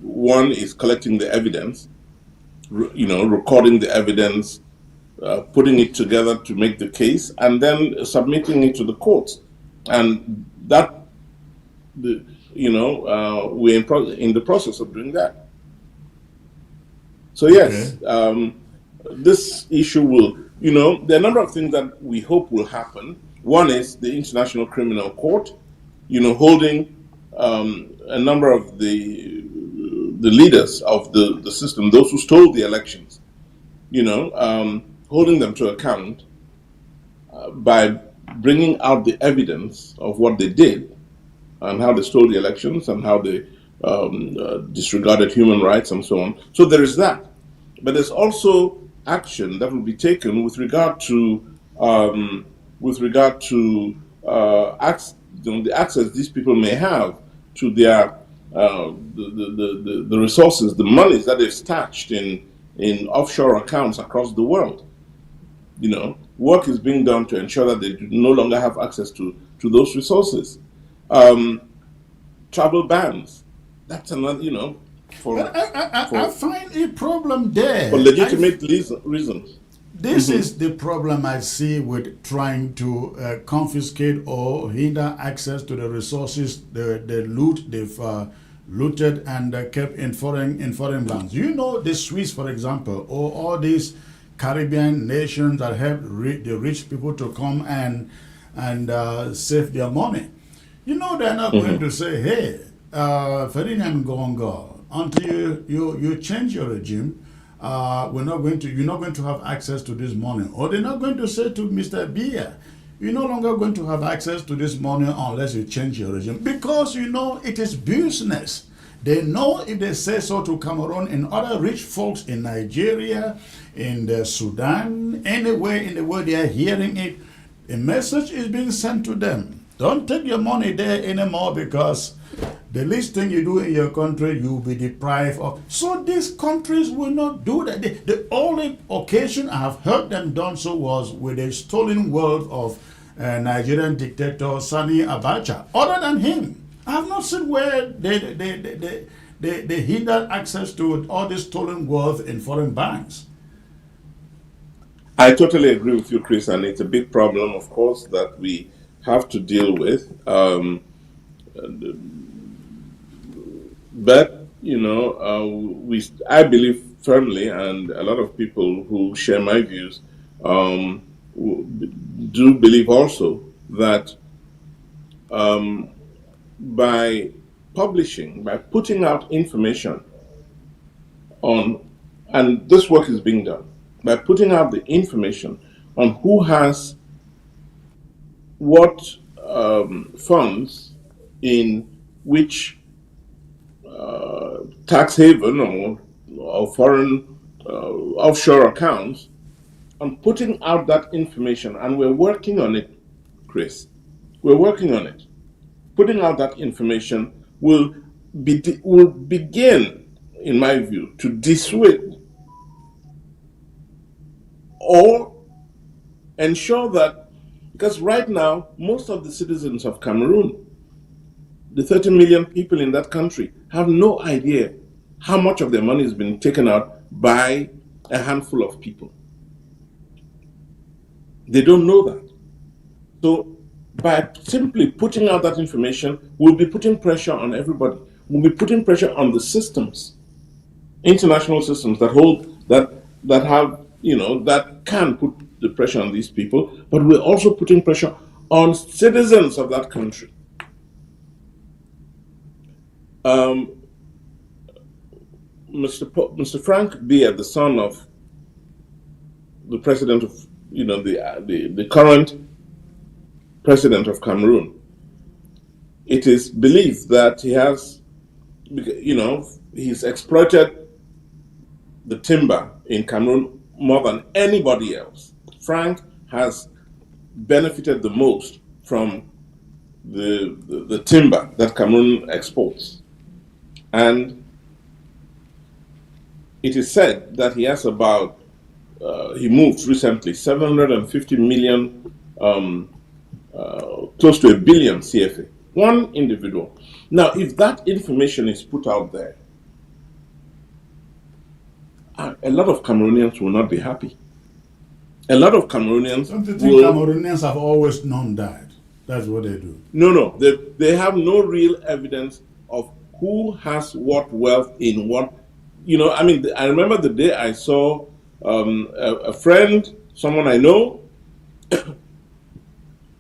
one is collecting the evidence, recording the evidence, putting it together to make the case, and then submitting it to the courts. And that, we're in the process of doing that. So Okay. yes, this issue will, there are a number of things that we hope will happen. One is the International Criminal Court, holding a number of the leaders of the system, those who stole the elections, holding them to account by bringing out the evidence of what they did and how they stole the elections and how they disregarded human rights and so on. So there is that. But there's also action that will be taken with regard to the access these people may have to their the resources, the monies that they've stashed in offshore accounts across the world. Work is being done to ensure that they no longer have access to those resources. Um, Travel bans. That's another, But I find a problem for there. legitimate reasons. This is the problem I see with trying to confiscate or hinder access to the resources, the loot they've looted and kept in foreign lands. You know, the Swiss, for example, or all these Caribbean nations that help the rich people to come and save their money. You know, they're not going to say, "Hey, Ferdinand Gongo, until you change your regime." You're not going to have access to this money. Or they're not going to say to Mr. Bia, you're no longer going to have access to this money unless you change your regime. Because it is business. They know if they say so to Cameroon and other rich folks in Nigeria, in the Sudan, anywhere in the world they are hearing it, a message is being sent to them. Don't take your money there anymore because the least thing you do in your country, you'll be deprived of. So these countries will not do that. The only occasion I have heard them done so was with the stolen wealth of Nigerian dictator Sani Abacha. Other than him, I have not seen where they hindered access to all this stolen wealth in foreign banks. I totally agree with you, Chris, and it's a big problem, of course, that we have to deal with. But I believe firmly, and a lot of people who share my views do believe also that by putting out information on, and this work is being done, by putting out the information on who has what funds in which tax haven or foreign offshore accounts, on putting out that information, and we're working on it, Chris. We're working on it. Putting out that information will begin, in my view, to dissuade or ensure that, because right now, most of the citizens of Cameroon, the 30 million people in that country, have no idea how much of their money has been taken out by a handful of people. They don't know that. So By simply putting out that information, we'll be putting pressure on everybody. We'll be putting pressure on the systems, international systems that hold that have that can put the pressure on these people. But we're also putting pressure on citizens of that country. Um, Mr. Frank Biya, the son of the president of the current president of Cameroon, it is believed that he's exploited the timber in Cameroon more than anybody else. Frank has benefited the most from the timber that Cameroon exports. And it is said that he has he moved recently 750 million, close to a billion CFA. One individual. Now, if that information is put out there, a lot of Cameroonians will not be happy. A lot of Cameroonians Don't you think Cameroonians have always known that? That's what they do. No. They have no real evidence of who has what wealth in what. I remember the day I saw a friend, someone I know,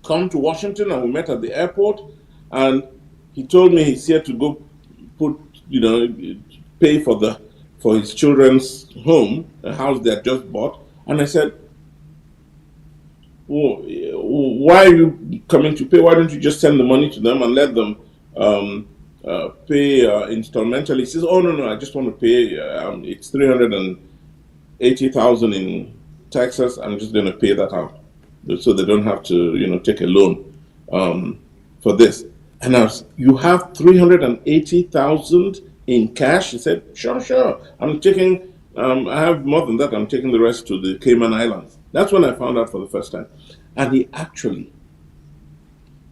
come to Washington, and we met at the airport, and he told me he's here to go pay for his children's home, a house they had just bought. And I said, why are you coming to pay? Why don't you just send the money to them and let them pay installmentally? He says, oh, no, I just want to pay. It's 380,000 in Texas. I'm just going to pay that out so they don't have to, take a loan for this. And you have 380,000 in cash? He said, sure. I'm taking, I have more than that. I'm taking the rest to the Cayman Islands. That's when I found out for the first time. And he actually,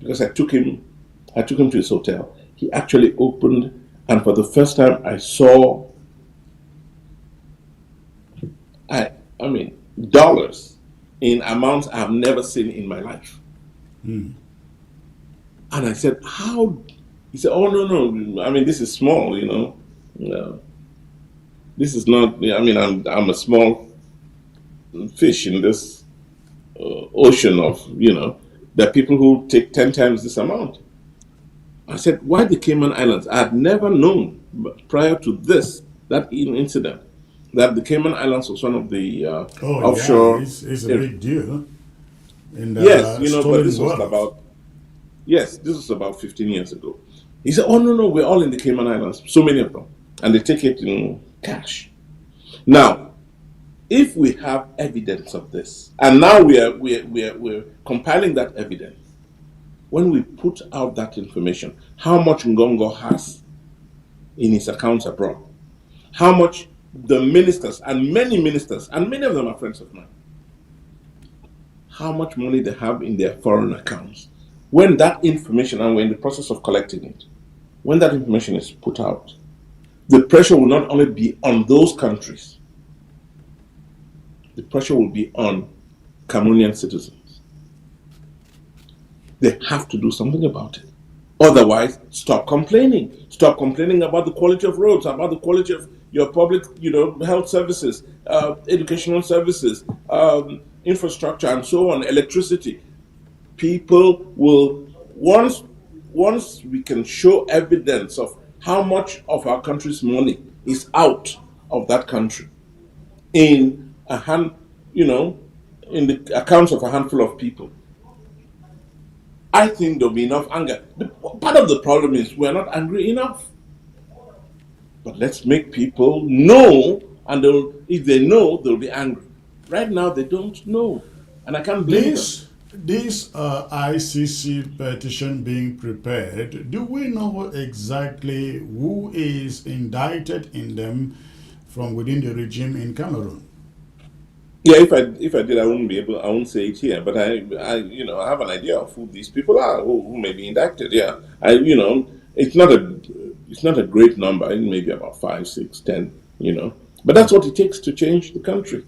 because I took him to his hotel, he actually opened, and for the first time I saw, dollars in amounts I have never seen in my life. And I said, how? He said, oh, no. This is small, This is not, I'm a small fish in this ocean of, there are people who take 10 times this amount. I said, why the Cayman Islands? I had never known prior to that incident, that the Cayman Islands was one of the offshore. Yeah, it's a big deal. Yes, but this was about 15 years ago. He said, oh, no, we're all in the Cayman Islands, so many of them, and they take it in cash. Now, if we have evidence of this, and now we're compiling that evidence, when we put out that information, how much Ngongo has in his accounts abroad, how much the ministers, and many of them are friends of mine, how much money they have in their foreign accounts. When that information, and we're in the process of collecting it, when that information is put out, the pressure will not only be on those countries, the pressure will be on Cameroonian citizens. They have to do something about it. Otherwise, stop complaining. Stop complaining about the quality of roads, about the quality of your public, health services, educational services, infrastructure, and so on, electricity. People will, once we can show evidence of how much of our country's money is out of that country in in the accounts of a handful of people, I think there'll be enough anger. Part of the problem is we're not angry enough. But let's make people know, and if they know, they'll be angry. Right now, they don't know, and I can't blame them. This ICC petition being prepared, do we know exactly who is indicted in them from within the regime in Cameroon? Yeah, if I did, I wouldn't say it here. But I have an idea of who these people are, who may be indicted. Yeah, it's not a great number. It may be about 5, 6, 10. But that's what it takes to change the country.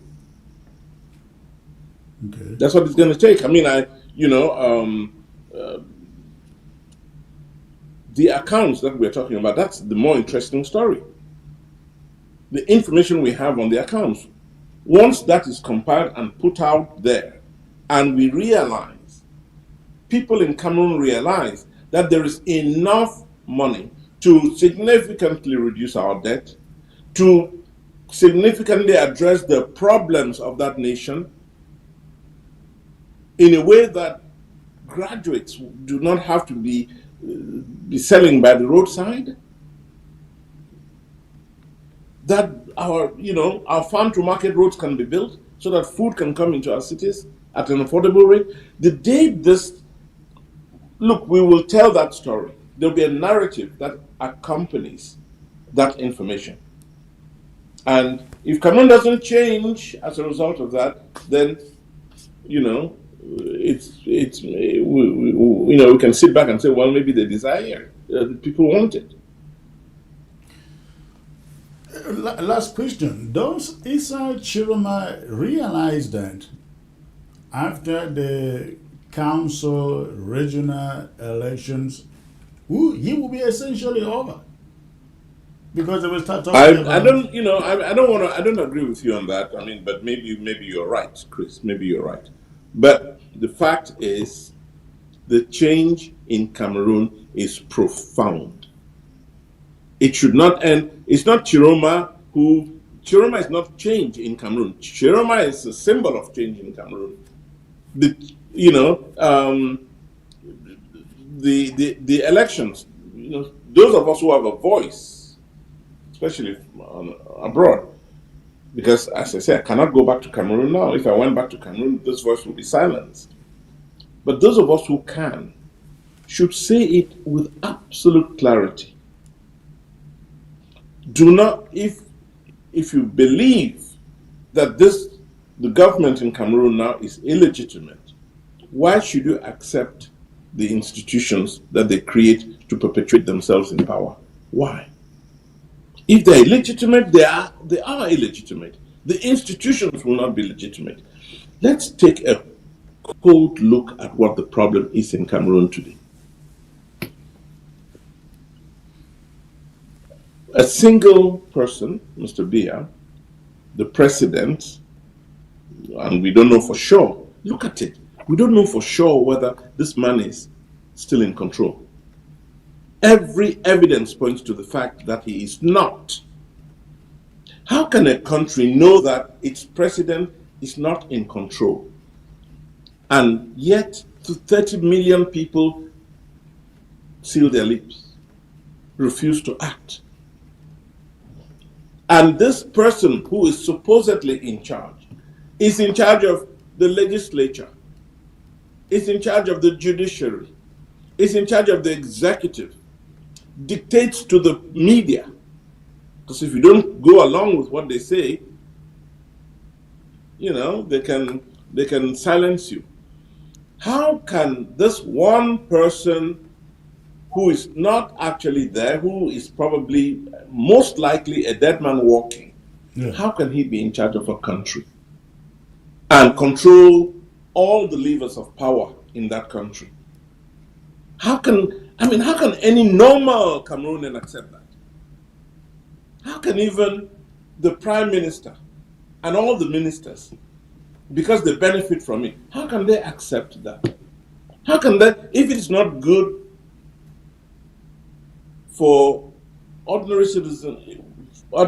Okay. That's what it's going to take. the accounts that we're talking about, that's the more interesting story. The information we have on the accounts. Once that is compiled and put out there, and we realize, people in Cameroon realize that there is enough money to significantly reduce our debt, to significantly address the problems of that nation in a way that graduates do not have to be selling by the roadside, that our farm to market roads can be built so that food can come into our cities at an affordable rate. The day we will tell that story. There'll be a narrative that accompanies that information. And if Cameroon doesn't change as a result of that, then, we can sit back and say, well, maybe the desire, people want it. Last question. Does Issa Chiroma realize that after the council regional elections, he will be essentially over? Because they will start talking about... I don't agree with you on that. I mean, but maybe you're right, Chris. Maybe you're right. But the fact is, the change in Cameroon is profound. It should not end. It's not Chiroma is not change in Cameroon. Chiroma is a symbol of change in Cameroon. The elections, those of us who have a voice, especially abroad, because as I say, I cannot go back to Cameroon now. If I went back to Cameroon, this voice will be silenced. But those of us who can should say it with absolute clarity. Do not, if you believe that the government in Cameroon now is illegitimate, why should you accept the institutions that they create to perpetuate themselves in power? Why? If they're illegitimate, they are illegitimate. The institutions will not be legitimate. Let's take a cold look at what the problem is in Cameroon today. A single person, Mr. Biya, the president, and we don't know for sure. Look at it. We don't know for sure whether this man is still in control. Every evidence points to the fact that he is not. How can a country know that its president is not in control? And yet, 30 million people seal their lips, refuse to act. And this person who is supposedly in charge is in charge of the legislature, is in charge of the judiciary, is in charge of the executive, dictates to the media. Because if you don't go along with what they say, they can silence you. How can this one person who is not actually there, who is probably most likely a dead man walking, how can he be in charge of a country and control all the levers of power in that country? How can any normal Cameroonian accept that? How can even the prime minister and all the ministers, because they benefit from it, how can they accept that? How can they, if it is not good for ordinary citizens, why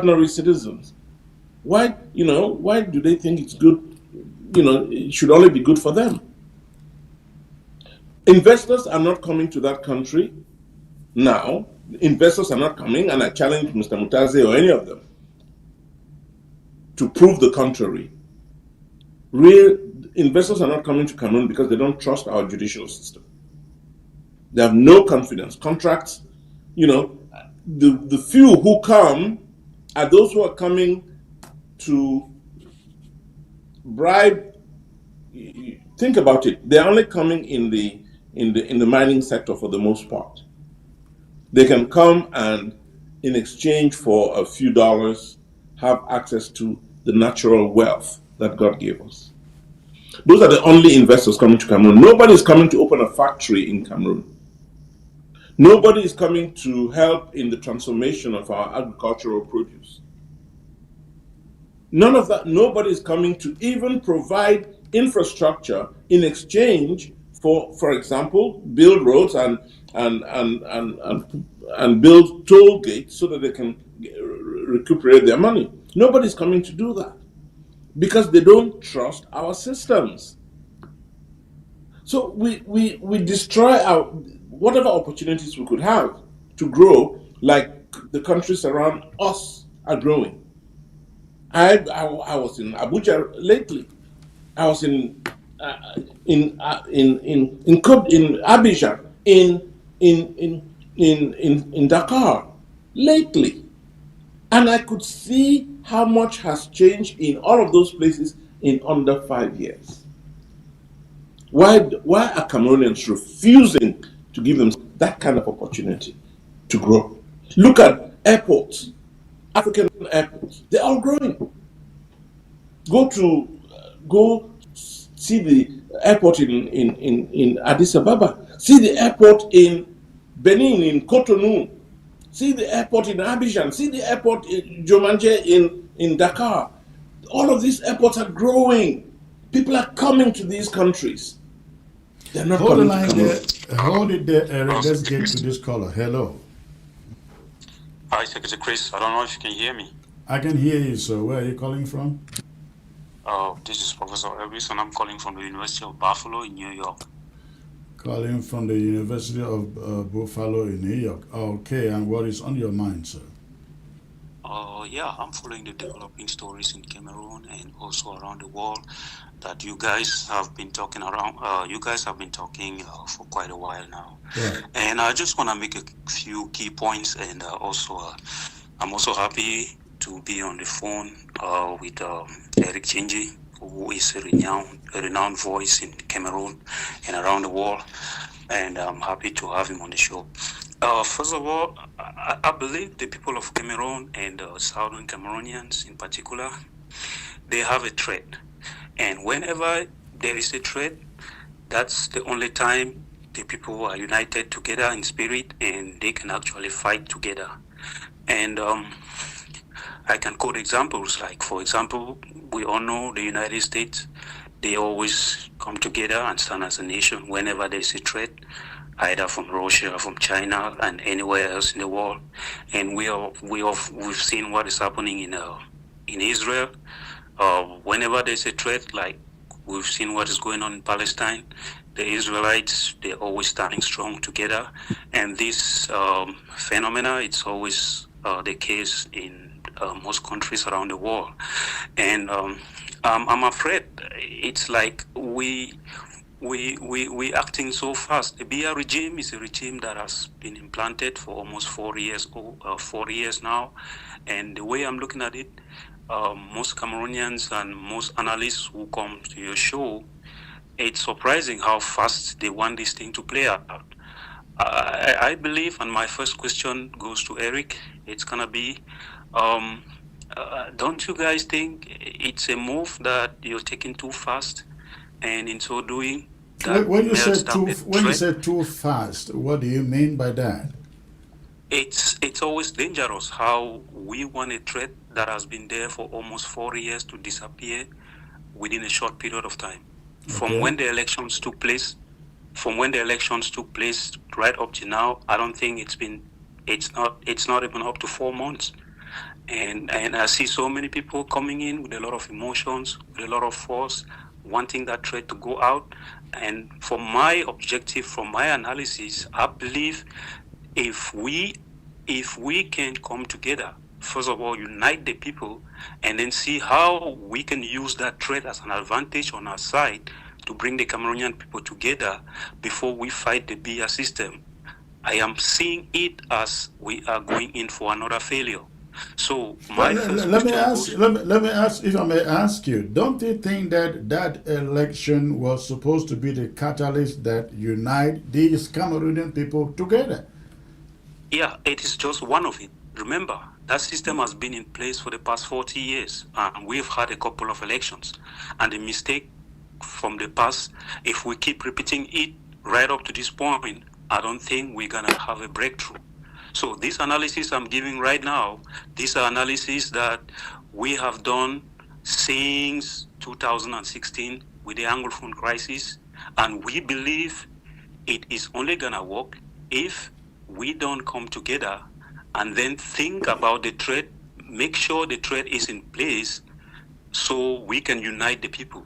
do they think it's good? It should only be good for them. Investors are not coming to that country now. Investors are not coming, and I challenge Mr. Mutaze or any of them to prove the contrary. Real investors are not coming to Cameroon because they don't trust our judicial system. They have no confidence. Contracts, the few who come are those who are coming to bribe. Think about it. They're only coming in the mining sector for the most part. They can come and, in exchange for a few dollars, have access to the natural wealth that God gave us. Those are the only investors coming to Cameroon. Nobody is coming to open a factory in Cameroon. Nobody is coming to help in the transformation of our agricultural produce. None of that. Nobody is coming to even provide infrastructure in exchange for example, build roads and build toll gates so that they can recuperate their money. Nobody's coming to do that because they don't trust our systems. So we destroy our whatever opportunities we could have to grow, like the countries around us are growing. I was in Abuja lately. I was in Abidjan, in Dakar lately, and I could see how much has changed in all of those places in under 5 years. Why are Cameroonians refusing to give them that kind of opportunity to grow? Look at airports, African airports. They're all growing. Go see the airport in Addis Ababa. See the airport in Benin, in Cotonou. See the airport in Abidjan. See the airport in Jomanje in Dakar. All of these airports are growing. People are coming to these countries. They're not Hold the coming line to there. Cameroon. Hold it there, Eric. Let's get to this caller. Hello. Hi, Secretary Chris. I don't know if you can hear me. I can hear you, sir. Where are you calling from? This is Professor Elvis, and I'm calling from the University of Buffalo in New York. Calling from the University of Buffalo in New York. Okay, and what is on your mind, sir? Yeah, I'm following the developing stories in Cameroon and also around the world that you guys have been talking around. You guys have been talking for quite a while now, Right. and I just want to make a few key points. And I'm also happy to be on the phone with Eric Chinji, who is a renowned voice in Cameroon and around the world, and I'm happy to have him on the show. First of all, I believe the people of Cameroon and Southern Cameroonians in particular, they have a threat. And whenever there is a threat, that's the only time the people are united together in spirit and they can actually fight together. And I can quote examples like, for example, we all know the United States, they always come together and stand as a nation whenever there's a threat, either from Russia, from China, and anywhere else in the world. And we've seen what is happening in Israel. Whenever there's a threat, like we've seen what is going on in Palestine, the Israelites, they're always standing strong together. And this phenomena, it's always the case in most countries around the world. And I'm afraid it's like we acting so fast. The BR regime is a regime that has been implanted for almost 4 years now. And the way I'm looking at it, most Cameroonians and most analysts who come to your show, it's surprising how fast they want this thing to play out. I believe, and my first question goes to Eric, it's going to be, don't you guys think it's a move that you're taking too fast? And in so doing, When you say too fast, what do you mean by that? It's always dangerous how we want a threat that has been there for almost 4 years to disappear within a short period of time. Okay. From when the elections took place right up to now, I don't think it's not even up to 4 months. And I see so many people coming in with a lot of emotions, with a lot of force, wanting that threat to go out. And from my objective, from my analysis, I believe if we can come together, first of all, unite the people, and then see how we can use that threat as an advantage on our side to bring the Cameroonian people together before we fight the BIA system, I am seeing it as we are going in for another failure. So let me ask, if I may ask you, don't you think that election was supposed to be the catalyst that unite these Cameroonian people together? Yeah, it is just one of it. Remember, that system has been in place for the past 40 years, and we've had a couple of elections. And the mistake from the past, if we keep repeating it right up to this point, I don't think we're going to have a breakthrough. So this analysis I'm giving right now, these are analysis that we have done since 2016 with the Anglophone crisis, and we believe it is only going to work if we don't come together and then think about the threat, make sure the threat is in place so we can unite the people.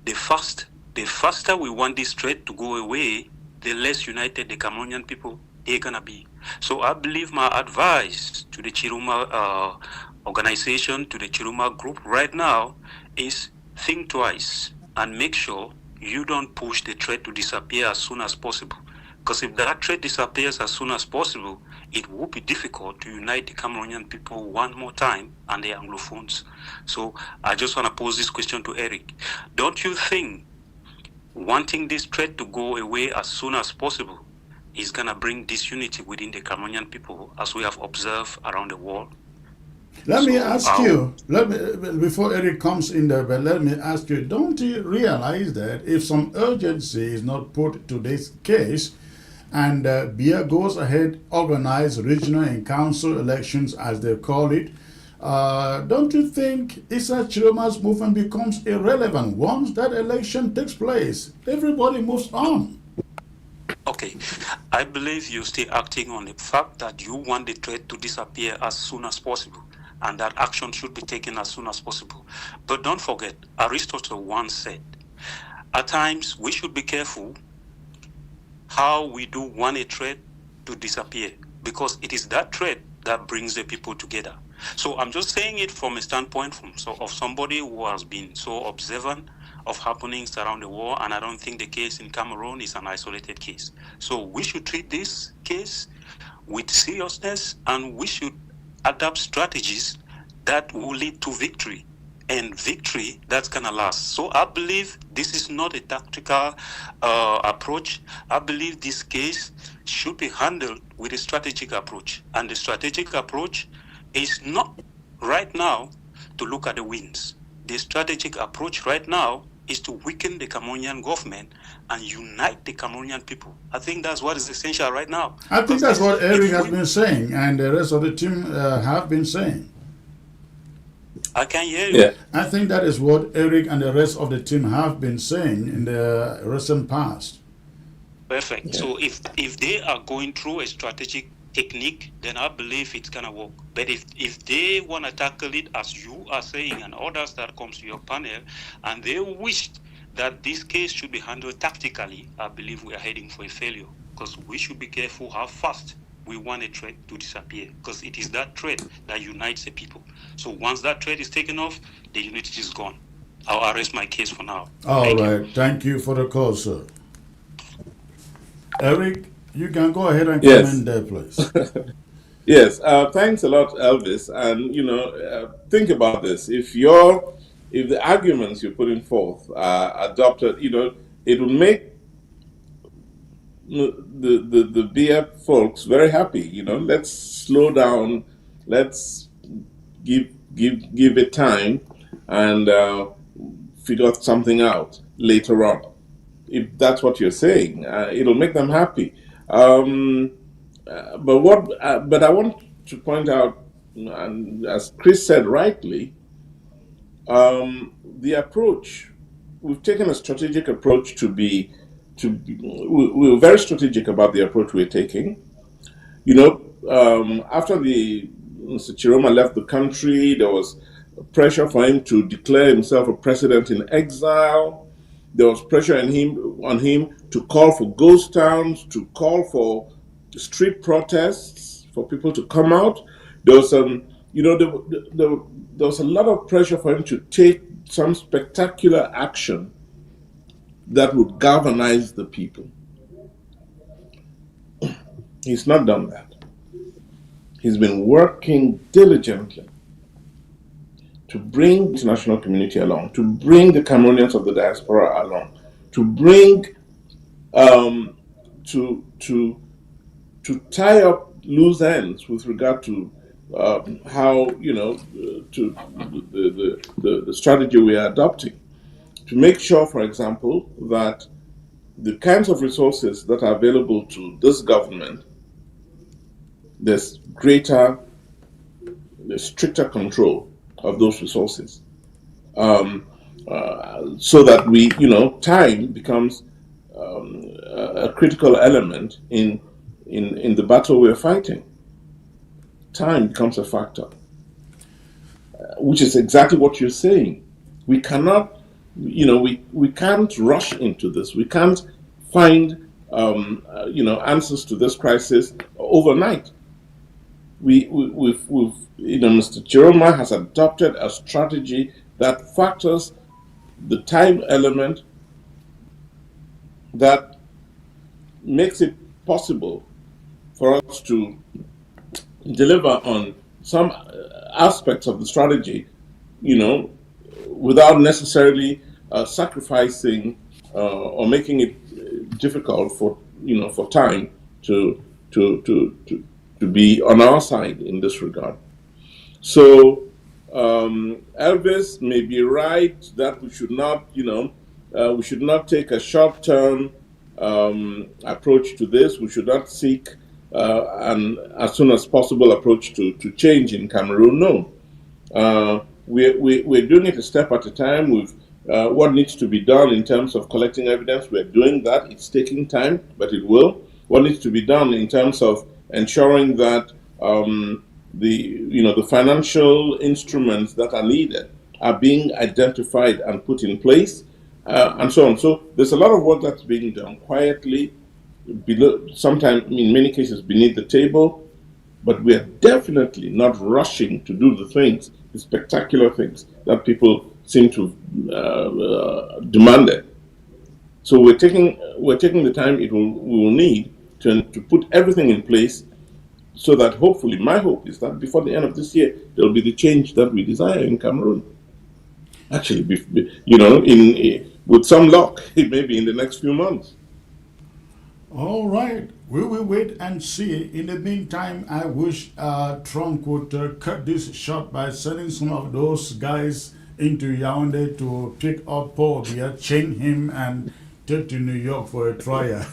The faster we want this threat to go away, the less united the Cameroonian people are going to be. So I believe my advice to the Chiruma organization, to the Chiruma group right now is think twice and make sure you don't push the threat to disappear as soon as possible. Because if that threat disappears as soon as possible, it will be difficult to unite the Cameroonian people one more time and the Anglophones. So I just want to pose this question to Eric. Don't you think wanting this threat to go away as soon as possible is going to bring disunity within the Cameroonian people, as we have observed around the world? Let me ask you, before Eric comes in there, but let me ask you, don't you realize that if some urgency is not put to this case, and BIA goes ahead, organize regional and council elections, as they call it, don't you think Issa Chiroma's movement becomes irrelevant once that election takes place? Everybody moves on. Okay, I believe you're still acting on the fact that you want the threat to disappear as soon as possible, and that action should be taken as soon as possible. But don't forget, Aristotle once said, at times we should be careful how we do want a threat to disappear, because it is that threat that brings the people together. So I'm just saying it from a standpoint of somebody who has been so observant of happenings around the world, and I don't think the case in Cameroon is an isolated case. So we should treat this case with seriousness, and we should adapt strategies that will lead to victory, and victory that's gonna last. So I believe this is not a tactical approach. I believe this case should be handled with a strategic approach, and the strategic approach is not right now to look at the wins. The strategic approach right now is to weaken the Cameroonian government and unite the Cameroonian people. I think that's what is essential right now. I think that's what Eric has been saying, and the rest of the team have been saying. I can hear you. Yeah. I think that is what Eric and the rest of the team have been saying in the recent past. Perfect. Yeah. So if they are going through a strategic technique, then I believe it's gonna work. But if they want to tackle it as you are saying and others that comes to your panel, and they wish that this case should be handled tactically, I believe we are heading for a failure, because we should be careful how fast we want a threat to disappear, because it is that threat that unites the people. So once that threat is taken off, the unity is gone. I'll arrest my case for now. All right. Thank you for the call, sir. Eric, you can go ahead and Yes. come in there, please. Yes, thanks a lot, Elvis. And think about this: if the arguments you're putting forth are adopted, it will make the BF folks very happy. Let's slow down. Let's give it time and figure something out later on. If that's what you're saying, it'll make them happy. But I want to point out, and as Chris said rightly, the approach, we've taken a strategic approach we're very strategic about the approach we're taking. After Mr. Chiroma left the country, there was pressure for him to declare himself a president in exile. There was pressure on him to call for ghost towns, to call for street protests, for people to come out. There was there was a lot of pressure for him to take some spectacular action that would galvanize the people. He's not done that. He's been working diligently to bring the international community along, to bring the Cameroonians of the diaspora along, to bring to tie up loose ends with regard to how to the strategy we are adopting. to make sure, for example, that the kinds of resources that are available to this government, there's stricter control of those resources, so that time becomes a critical element in the battle we're fighting. Time becomes a factor, which is exactly what you're saying. We cannot, we can't rush into this. We can't find, answers to this crisis overnight. We've, Mr. Chiroma has adopted a strategy that factors the time element, that makes it possible for us to deliver on some aspects of the strategy, without necessarily sacrificing or making it difficult for time to be on our side in this regard. So Elvis may be right that we should not take a short-term approach to this. We should not seek an as soon as possible approach to change in Cameroon. No, we're doing it a step at a time. What needs to be done in terms of collecting evidence, we're doing that. It's taking time, but it will. What needs to be done in terms of ensuring that the financial instruments that are needed are being identified and put in place, and so on. So there's a lot of work that's being done quietly, sometimes in many cases beneath the table, but we are definitely not rushing to do the spectacular things that people seem to demand it. So we're taking the time we will need to put everything in place, so that hopefully, my hope is that before the end of this year, there will be the change that we desire in Cameroon. Actually, with some luck, it may be in the next few months. All right, we will wait and see. In the meantime, I wish Trump would cut this short by sending some of those guys into Yaoundé to pick up Paul Biya, chain him, and take to New York for a trial.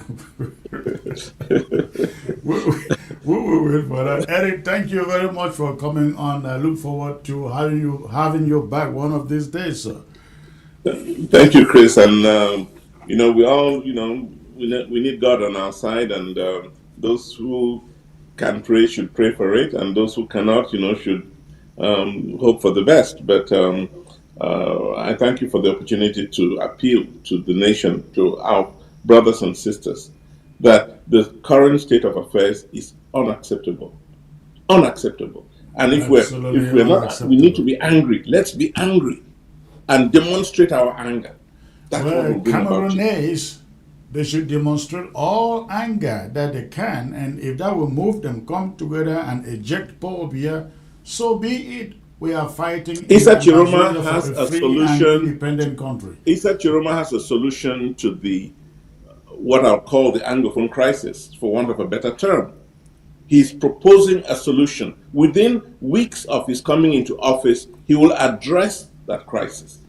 we will wait for that. Eric, thank you very much for coming on. I look forward to having you back one of these days, sir. Thank you, Chris. And we all, we need God on our side, and those who can pray should pray for it, and those who cannot, should hope for the best. But I thank you for the opportunity to appeal to the nation, to our brothers and sisters, that the current state of affairs is unacceptable. Unacceptable. And if we're not, we need to be angry. Let's be angry and demonstrate our anger. That's what we're doing about it. They should demonstrate all anger that they can, and if that will move them, come together and eject Paul Biya, so be it. We are fighting. Issa Chiroma has a solution. Independent country. Issa Chiroma has a solution to what I'll call the Anglophone crisis, for want of a better term. He's proposing a solution. Within weeks of his coming into office, he will address that crisis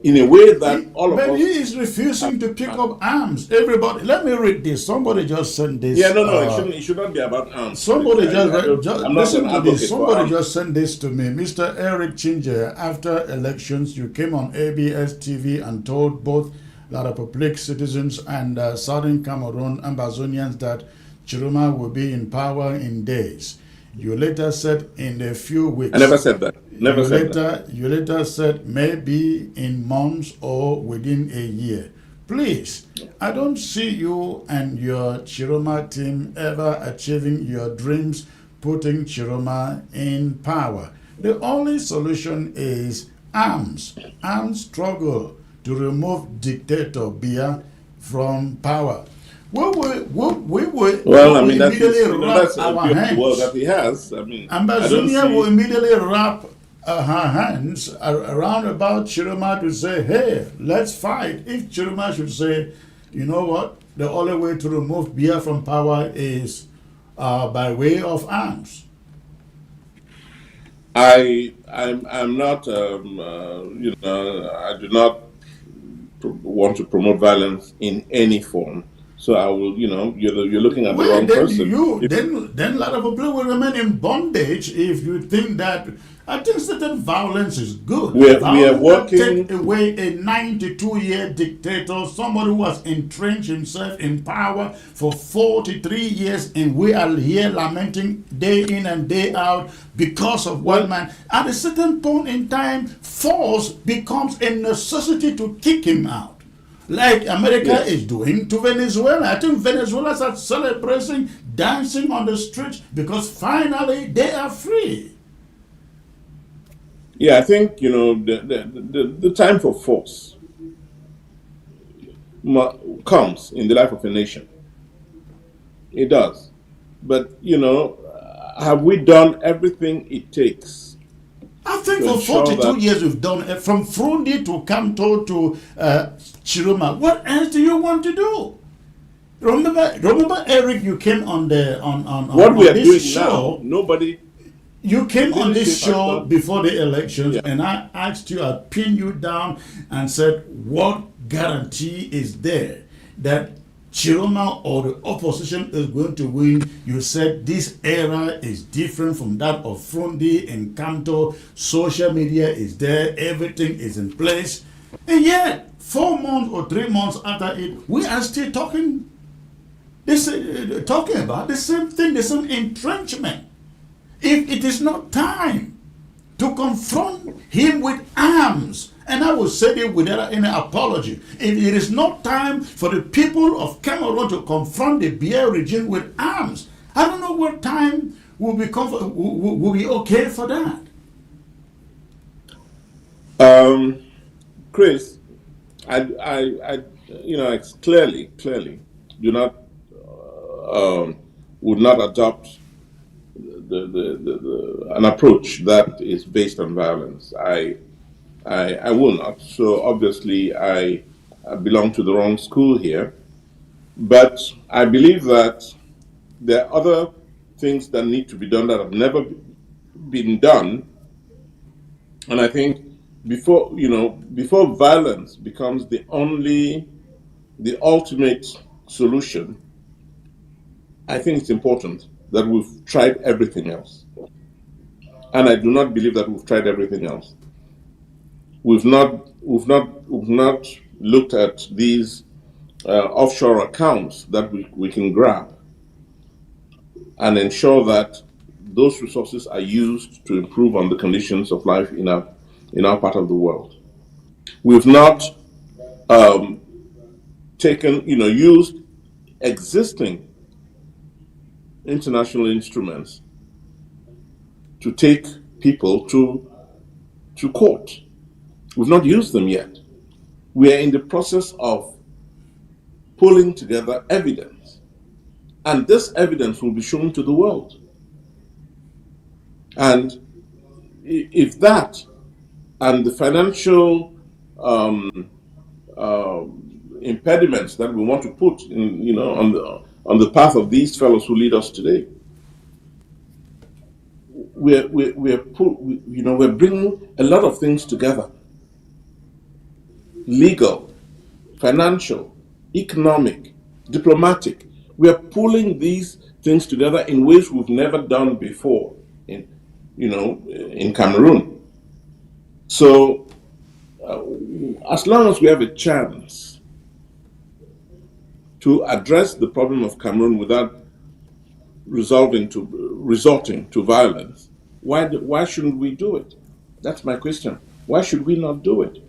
in a way that all of us... But he is refusing to pick up arms. Everybody, let me read this. Somebody just sent this. Yeah, no, it should not be about arms. Somebody listen to this. Somebody just sent this to me. Mr. Eric Chinje, after elections, you came on ABS TV and told both La Republique citizens and Southern Cameroon Ambazonians that Chiroma will be in power in days. You later said in a few weeks. I never said that. You later said maybe in months or within a year. Please, I don't see you and your Chiroma team ever achieving your dreams, putting Chiroma in power. The only solution is arms struggle to remove dictator Biya from power. That's a beautiful that he has. Ambazonia will immediately wrap her hands around about Chiroma to say, hey, let's fight. If Chiroma should say, you know what, the only way to remove Biya from power is by way of arms. I'm not, I do not want to promote violence in any form. So I will, you're looking at the Well, wrong then person. then a lot of people will remain in bondage if you think that. I think certain violence is good. We are Violence working. that take away a 92-year dictator, somebody who has entrenched himself in power for 43 years, and we are here lamenting day in and day out because of one man. At a certain point in time, force becomes a necessity to kick him out. Like America is doing to Venezuela. I think Venezuela starts celebrating, dancing on the streets because finally they are free. Yeah, I think the time for force comes in the life of a nation. It does, but have we done everything it takes? I think for 42 years we've done it, from Frundi to Kanto to Chiruma. What else do you want to do? Remember, Eric, you came on the on what we are this doing show. now. Nobody. You came on this show before the elections, Yeah. and I asked you, I pinned you down and said, what guarantee is there that Chiroma or the opposition is going to win? You said this era is different from that of Frundi and Kanto. Social media is there, everything is in place. And yet, 4 months or 3 months after it, we are still talking about the same thing, the same entrenchment. If it is not time to confront him with arms, and I will say it without any apology, if it is not time for the people of Cameroon to confront the Biya regime with arms, I don't know what time will be okay for that. Chris, I clearly do not would not adopt an approach that is based on violence. I will not. So obviously I belong to the wrong school here. But I believe that there are other things that need to be done that have never been done. And I think before violence becomes the ultimate solution, I think it's important that we've tried everything else. And I do not believe that we've tried everything else. We've not looked at these offshore accounts that we can grab and ensure that those resources are used to improve on the conditions of life in our part of the world. We've not used existing international instruments to take people to court. We've not used them yet. We are in the process of pulling together evidence, and this evidence will be shown to the world. And if that and the financial impediments that we want to put in, on the path of these fellows who lead us today, we're bringing a lot of things together: legal, financial, economic, diplomatic. We are pulling these things together in ways we've never done before in Cameroon. So as long as we have a chance to address the problem of Cameroon without resorting to violence, why shouldn't we do it? That's my question. Why should we not do it?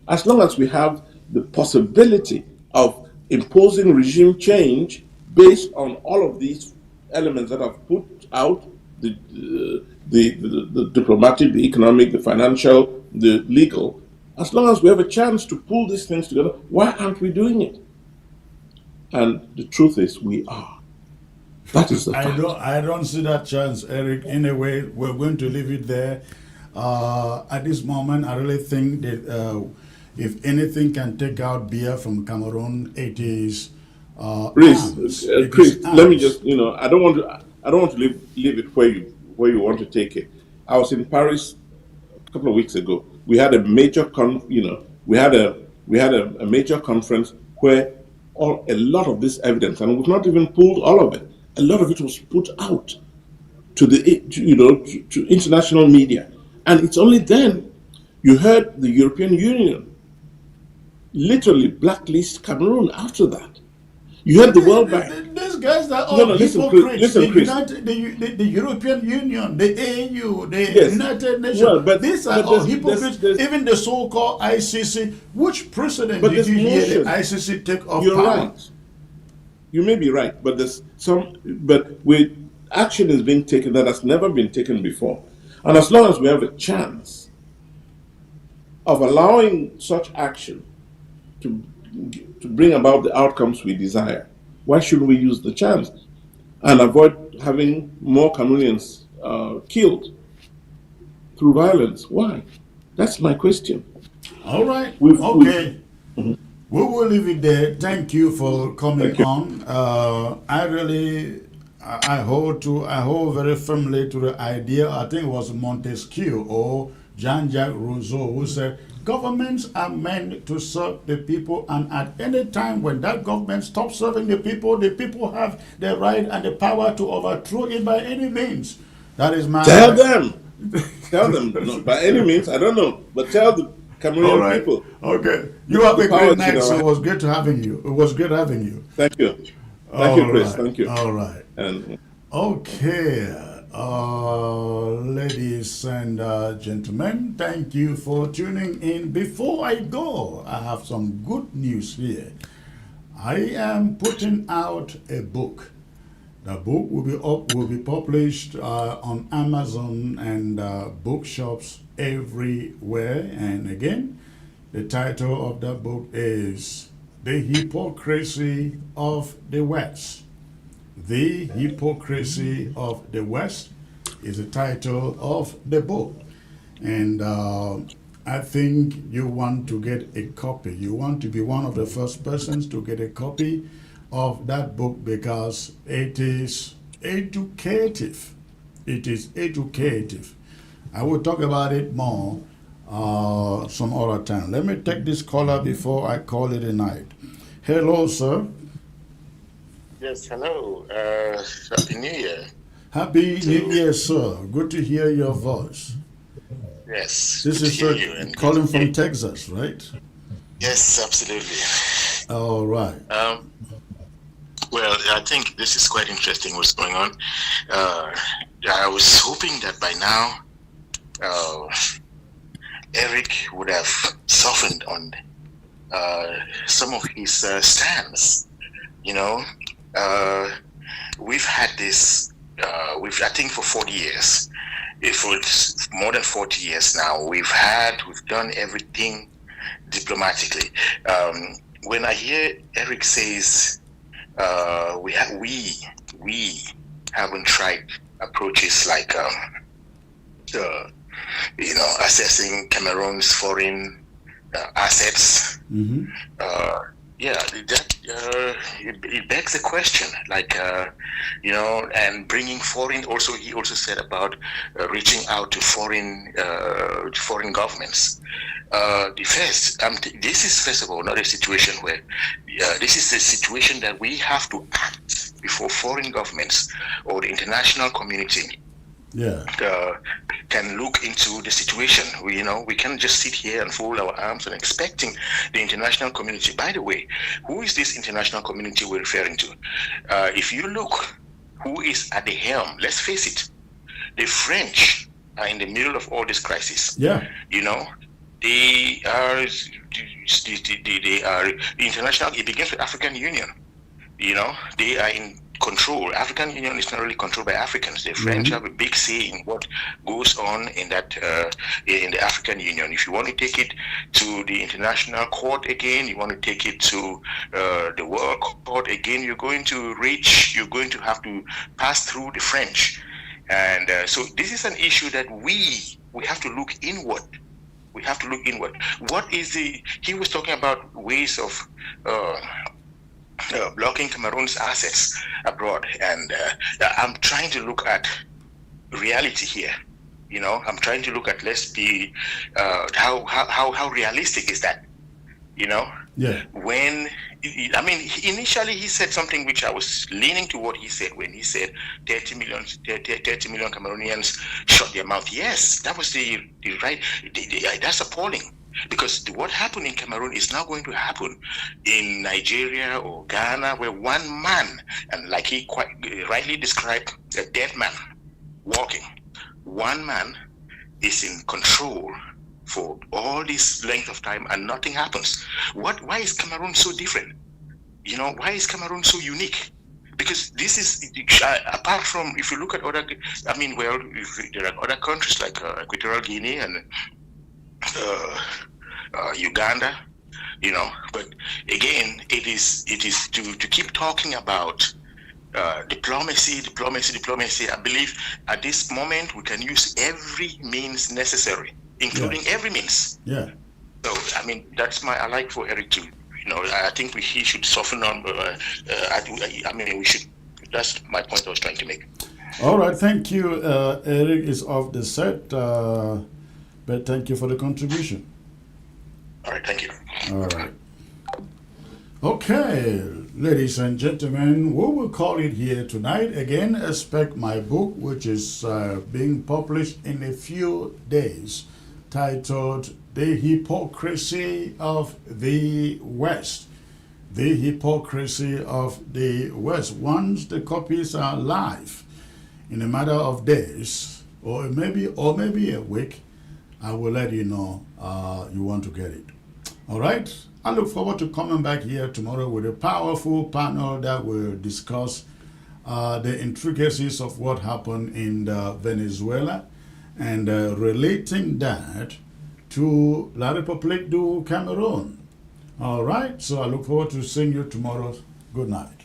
As long as we have the possibility of imposing regime change based on all of these elements that I've put out, the diplomatic, the economic, the financial, the legal, as long as we have a chance to pull these things together, why aren't we doing it? And the truth is, we are. That is the fact. I don't see that chance, Eric. Anyway, we're going to leave it there. At this moment, I really think that if anything can take out beer from Cameroon, it is Chris, let me just, I don't want to leave it where you want to take it. I was in Paris a couple of weeks ago. We had a major we had we had a major conference where a lot of this evidence, and we've not even pulled all of it, a lot of it was put out to to international media. And it's only then you heard the European Union literally blacklist Cameroon after that. You heard the World Bank. These guys are all Listen, hypocrites. Chris. The European Union, the AU, the Yes. United Nations. Well, these are all hypocrites. Even the so-called ICC. Which precedent did you hear the ICC take off You're power? right. You may be right, but action is being taken that has never been taken before. And as long as we have a chance of allowing such action to bring about the outcomes we desire, why shouldn't we use the chance and avoid having more Cameroonians killed through violence? Why? That's my question. All right. Okay. We will leave it there. Thank you for coming on. I hold very firmly to the idea. I think it was Montesquieu or Jean-Jacques Rousseau who said, governments are meant to serve the people, and at any time when that government stops serving the people have the right and the power to overthrow it by any means. That is my... Tell them. No, by any means, I don't know, but tell the Cameroonian people. Okay. You have a great night, so it was great having you. It was great having you. Thank you. Thank you, Chris. Thank you. All right. Okay. Ladies and gentlemen, thank you for tuning in. Before I go, I have some good news here. I am putting out a book. The book will be published on Amazon and bookshops everywhere. And again, the title of the book is The Hypocrisy of the West. The Hypocrisy of the West is the title of the book. And I think you want to get a copy. You want to be one of the first persons to get a copy of that book because it is educative. It is educative. I will talk about it more some other time. Let me take this caller before I call it a night. Hello, sir. Yes, hello. Happy New Year. Happy New Year, sir. Good to hear your voice. Yes. This is sir calling from Texas, right? Yes, absolutely. All right. Well, I think this is quite interesting what's going on. I was hoping that by now Eric would have softened on some of his stands. You know, we've had this, I think for 40 years, for more than 40 years now, we've done everything diplomatically. When I hear Eric says, we haven't tried approaches like, assessing Cameroon's foreign assets. Mm-hmm. It begs the question, and bringing foreign. Also, he also said about reaching out to foreign governments. This is first of all not a situation where this is a situation that we have to act before foreign governments or the international community can look into the situation. We can't just sit here and fold our arms and expecting the international community. By the way, who is this international community we're referring to? If you look, who is at the helm? Let's face it, the French are in the middle of all this crisis. Yeah. They are the international. It begins with African Union. They are in control. African Union is not really controlled by Africans. The French have a big say in what goes on in that in the African Union. If you want to take it to the international court again, you want to take it to the World Court again, you're going to have to pass through the French. And so this is an issue that we have to look inward. We have to look inward. He was talking about ways of blocking Cameroon's assets abroad, and I'm trying to look at reality here. I'm trying to look at how realistic is that? You know, Yeah. when I mean, initially he said something which I was leaning to what he said when he said 30 million Cameroonians shut their mouth. Yes, that was the right. That's appalling, because what happened in Cameroon is now going to happen in Nigeria or Ghana, where one man, and like he quite rightly described, a dead man walking, one man is in control for all this length of time and nothing happens. Why is Cameroon so different? You know, why is Cameroon so unique? Because this is, apart from, if you look at other, I mean, well, there are other countries like Equatorial Guinea and Uganda, you know, but again, it is to keep talking about diplomacy. I believe at this moment we can use every means necessary, including every means. Yeah. So I mean, I like for Eric to, you know, I think he should soften on. I mean, we should. That's my point I was trying to make. All right, thank you. Eric is off the set, but thank you for the contribution. All right, thank you. All right. Okay, ladies and gentlemen, we will call it here tonight. Again, expect my book, which is being published in a few days, titled The Hypocrisy of the West. The Hypocrisy of the West. Once the copies are live, in a matter of days, or maybe a week, I will let you know you want to get it. All right? I look forward to coming back here tomorrow with a powerful panel that will discuss the intricacies of what happened in Venezuela and relating that to La République du Cameroon. All right, so I look forward to seeing you tomorrow. Good night.